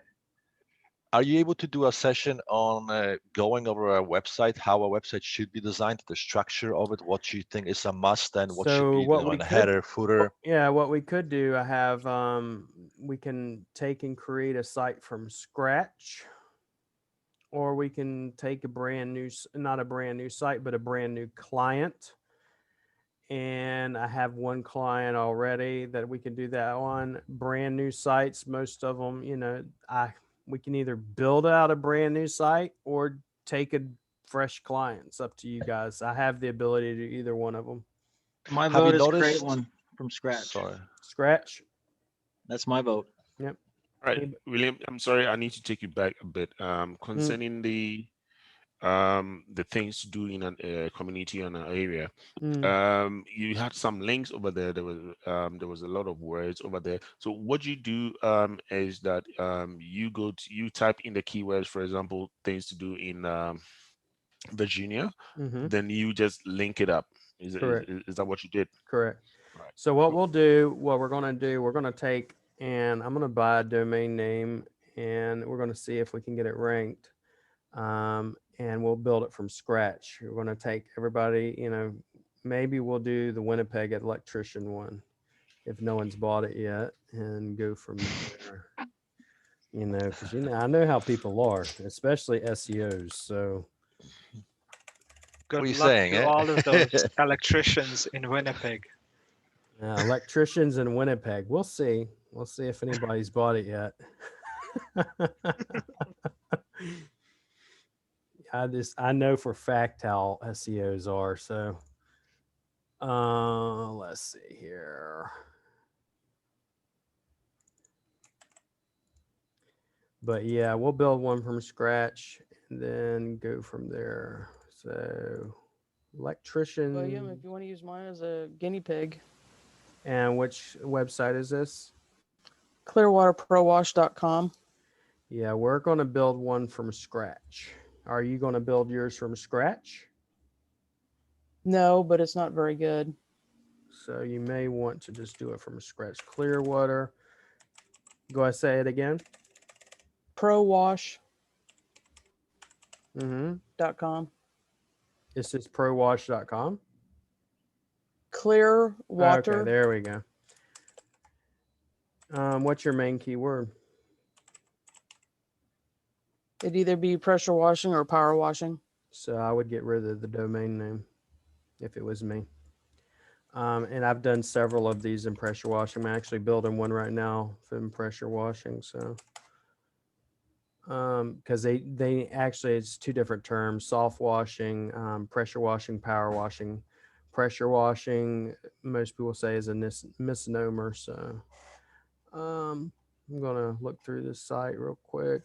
Are you able to do a session on going over a website, how a website should be designed, the structure of it, what you think is a must, and what should be in the header, footer? Yeah, what we could do, I have, we can take and create a site from scratch, or we can take a brand new, not a brand new site, but a brand new client. And I have one client already that we can do that on. Brand new sites, most of them, you know, we can either build out a brand new site or take a fresh client. It's up to you guys. I have the ability to do either one of them. My vote is create one from scratch. Sorry. Scratch? That's my vote. Yep. All right, William, I'm sorry, I need to take you back a bit. Concerning the things to do in a community or an area. You had some links over there. There was a lot of words over there. So what you do is that you type in the keywords, for example, things to do in Virginia, then you just link it up. Is that what you did? Correct. Right. So what we're going to take, and I'm going to buy a domain name, and we're going to see if we can get it ranked. And we'll build it from scratch. We're going to take everybody, you know, maybe we'll do the Winnipeg electrician one if no one's bought it yet, and go from there. You know, because I know how people are, especially SEOs. So good what are you luck saying, to all of those electricians in Winnipeg. Electricians in Winnipeg. We'll see. We'll see if anybody's bought it yet. I know for a fact how SEOs are. So let's see here. But yeah, we'll build one from scratch and then go from there. So electrician. William, if you want to use mine as a guinea pig. And which website is this? Clearwaterprowash.com. Yeah, we're going to build one from scratch. Are you going to build yours from scratch? No, but it's not very good. So you may want to just do it from scratch. Clearwater. Go ahead, say it again. Prowash. .com. This is prowash.com. Clear water. Okay, there we go. What's your main keyword? It'd either be pressure washing or power washing. So I would get rid of the domain name if it was me. And I've done several of these in pressure washing. I'm actually building one right now in pressure washing. So, because they actually, it's two different terms: soft washing, pressure washing, power washing. Pressure washing, most people say, is a misnomer. So, I'm gonna look through this site real quick.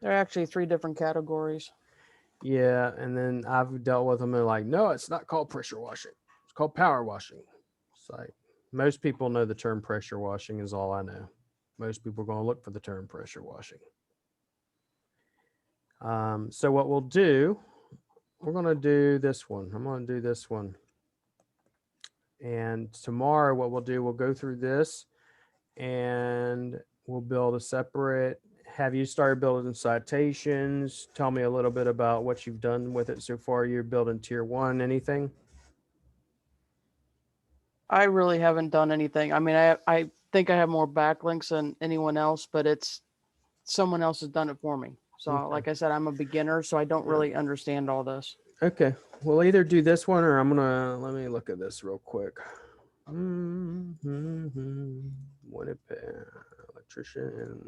There are actually 3 different categories. Yeah, and then I've dealt with them. They're like, no, it's not called pressure washing. It's called power washing. It's like most people know the term pressure washing is all I know. Most people are going to look for the term pressure washing. So what we'll do, we're going to do this one. I'm going to do this one. And tomorrow what we'll do, we'll go through this and we'll build a separate. Have you started building citations? Tell me a little bit about what you've done with it so far. You're building tier 1, anything? I really haven't done anything. I mean, I think I have more backlinks than anyone else, but it's someone else has done it for me. So Okay. like I said, I'm a beginner, so I don't really understand all this. Okay, we'll either do this one or let me look at this real quick. Winnipeg electrician.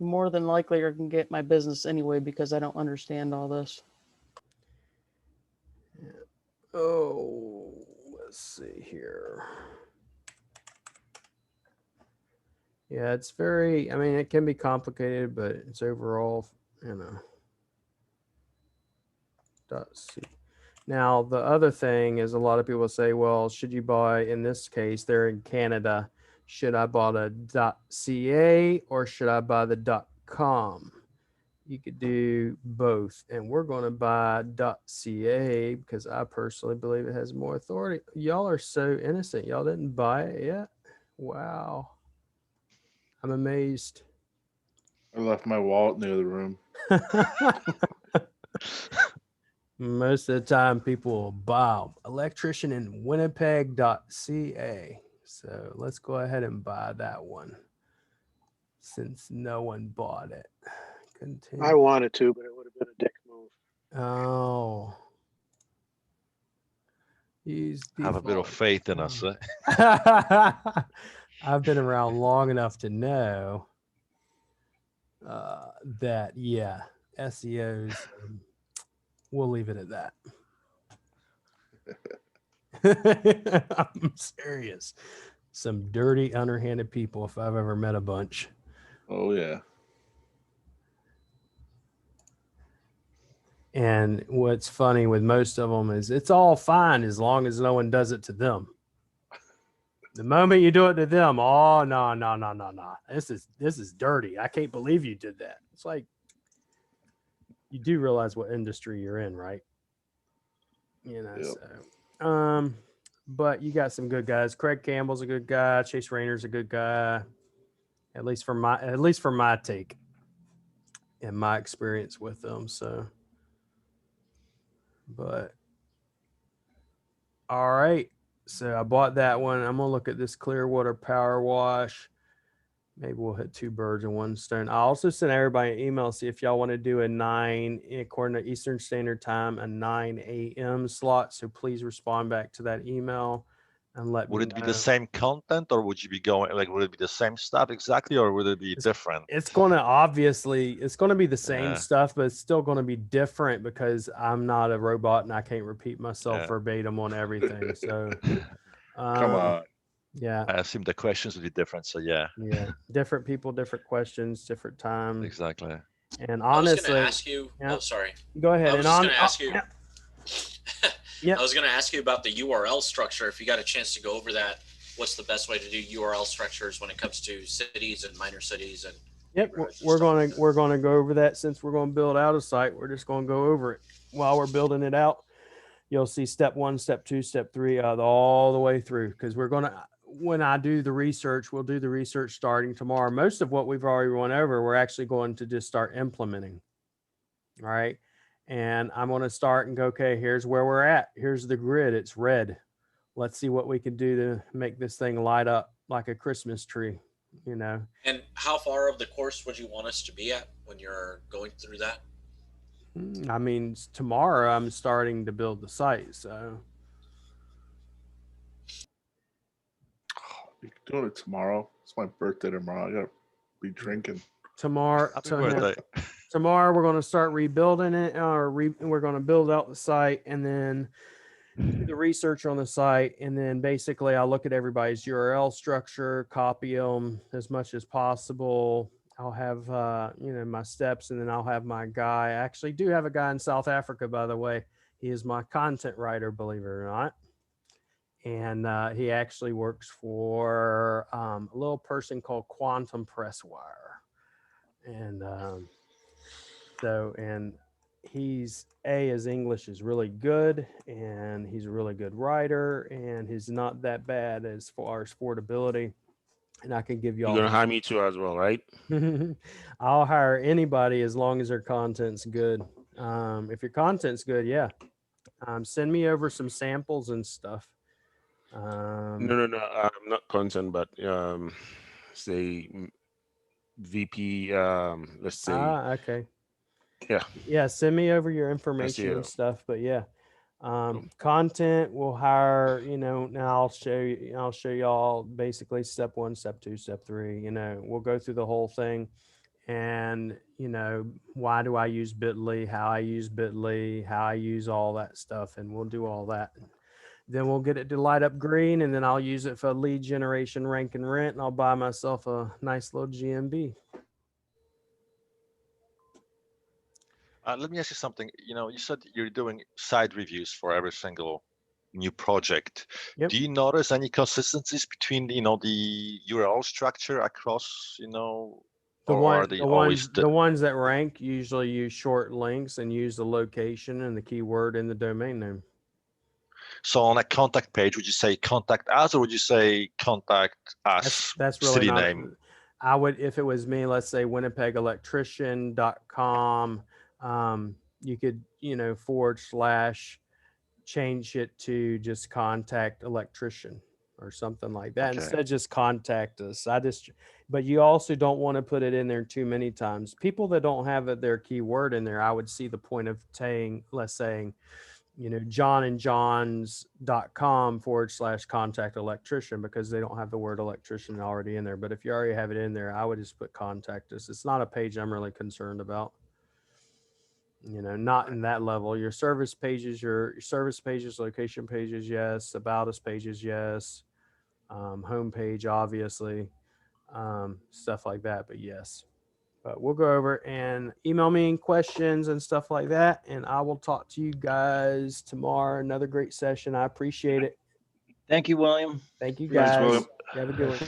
More than likely, I can get my business anyway because I don't understand all this. Oh, let's see here. Yeah, it's very, I mean, it can be complicated, but it's overall, .c. Now, the other thing is a lot of people say, well, should you buy, in this case, they're in Canada, should I buy the .ca or should I buy the .com? You could do both, and we're going to buy .ca because I personally believe it has more authority. Y'all are so innocent. Y'all didn't buy it yet? Wow. I'm amazed. I left my wallet in the other room. Most of the time, people will buy electrician in Winnipeg.ca. So let's go ahead and buy that one since no one bought it. Continue. I wanted to, but it would have been a dick move. Oh. Have a bit of faith in us. Eh? I've been around long enough to know that, yeah, SEOs, we'll leave it at that. I'm serious. Some dirty, underhanded people if I've ever met a bunch. Oh, yeah. And what's funny with most of them is it's all fine as long as no one does it to them. The moment you do it to them, oh, no. This is dirty. I can't believe you did that. It's like, you do realize what industry you're in, right? Yep. So, but you got some good guys. Craig Campbell's a good guy. Chase Rayner's a good guy. At least for my take and my experience with them. So, but all right. So I bought that one. I'm gonna look at this Clearwater Power Wash. Maybe we'll hit 2 birds in 1 stone. I also sent everybody an email, see if y'all want to do a 9, according to Eastern Standard Time, a 9 a.m. slot. So please respond back to that email and let me know. Would it be the same content, or would you be going, like, would it be the same stuff exactly, or would it be different? It's going to be the same stuff, but it's still going to be different because I'm not a robot and I can't repeat myself verbatim on everything. So come on. Yeah. I assume the questions would be different. So yeah. Different people, different questions, different time. Exactly. And honestly, I was going to ask you. Oh, sorry. Go ahead. I was going to ask you. Yeah. I was going to ask you about the URL structure. If you got a chance to go over that, what's the best way to do URL structures when it comes to cities and minor cities and? Yep, we're going to go over that since we're going to build out a site. We're just going to go over it while we're building it out. You'll see step 1, step 2, step 3, all the way through, because we're going to, when I do the research, we'll do the research starting tomorrow. Most of what we've already run over, we're actually going to just start implementing. All right. And I'm going to start and go, okay, here's where we're at. Here's the grid. It's red. Let's see what we can do to make this thing light up like a Christmas tree, you know. And how far of the course would you want us to be at when you're going through that? I mean, tomorrow I'm starting to build the site, so. You can do it tomorrow. It's my birthday tomorrow. I gotta be drinking. Tomorrow, Happy birthday. tomorrow we're going to start rebuilding it, we're going to build out the site and then do the research on the site. And then basically I'll look at everybody's URL structure, copy them as much as possible. I'll have, you know, my steps, and then I'll have my guy. I actually do have a guy in South Africa, by the way. He is my content writer, believe it or not. And he actually works for a little person called Quantum Presswire. And and his English is really good, and he's a really good writer, and he's not that bad as far as affordability. And I can give You're y'all. gonna hire me too as well, right? I'll hire anybody as long as their content's good. If your content's good, yeah. Send me over some samples and stuff. No, not content, but say VP. Let's say. Okay. Yeah. Send me over your information SEO. and stuff. But yeah, content we'll hire. You know, now I'll show y'all basically step 1, step 2, step 3. You know, we'll go through the whole thing, and you know, why do I use Bitly? How I use Bitly? How I use all that stuff, and we'll do all that. Then we'll get it to light up green, and then I'll use it for lead generation, rank and rent, and I'll buy myself a nice little GMB. Let me ask you something. You know, you said you're doing site reviews for every single new project. Yep. Do you notice any consistencies between, you know, the URL structure across, you know, The the ones that rank usually use short links and use the location and the keyword in the domain name. So on a contact page, would you say contact us, or would you say contact us? That's really city not. name. I would, if it was me, let's say winnipegelectrician.com. You could, you know, / change it to just contact electrician or something like that. Okay. Instead of just contact us. But you also don't want to put it in there too many times. People that don't have their keyword in there, I would see the point of saying, you know, johnandjohns.com / contact electrician, because they don't have the word electrician already in there. But if you already have it in there, I would just put contact us. It's not a page I'm really concerned about. You know, not in that level. Your service pages, location pages, yes. About us pages, yes. Home page, obviously. Stuff like that, but yes. But we'll go over and email me questions and stuff like that, and I will talk to you guys tomorrow. Another great session. I appreciate it. Thank you, William. Thank you, Thanks, guys. William. You have a good one.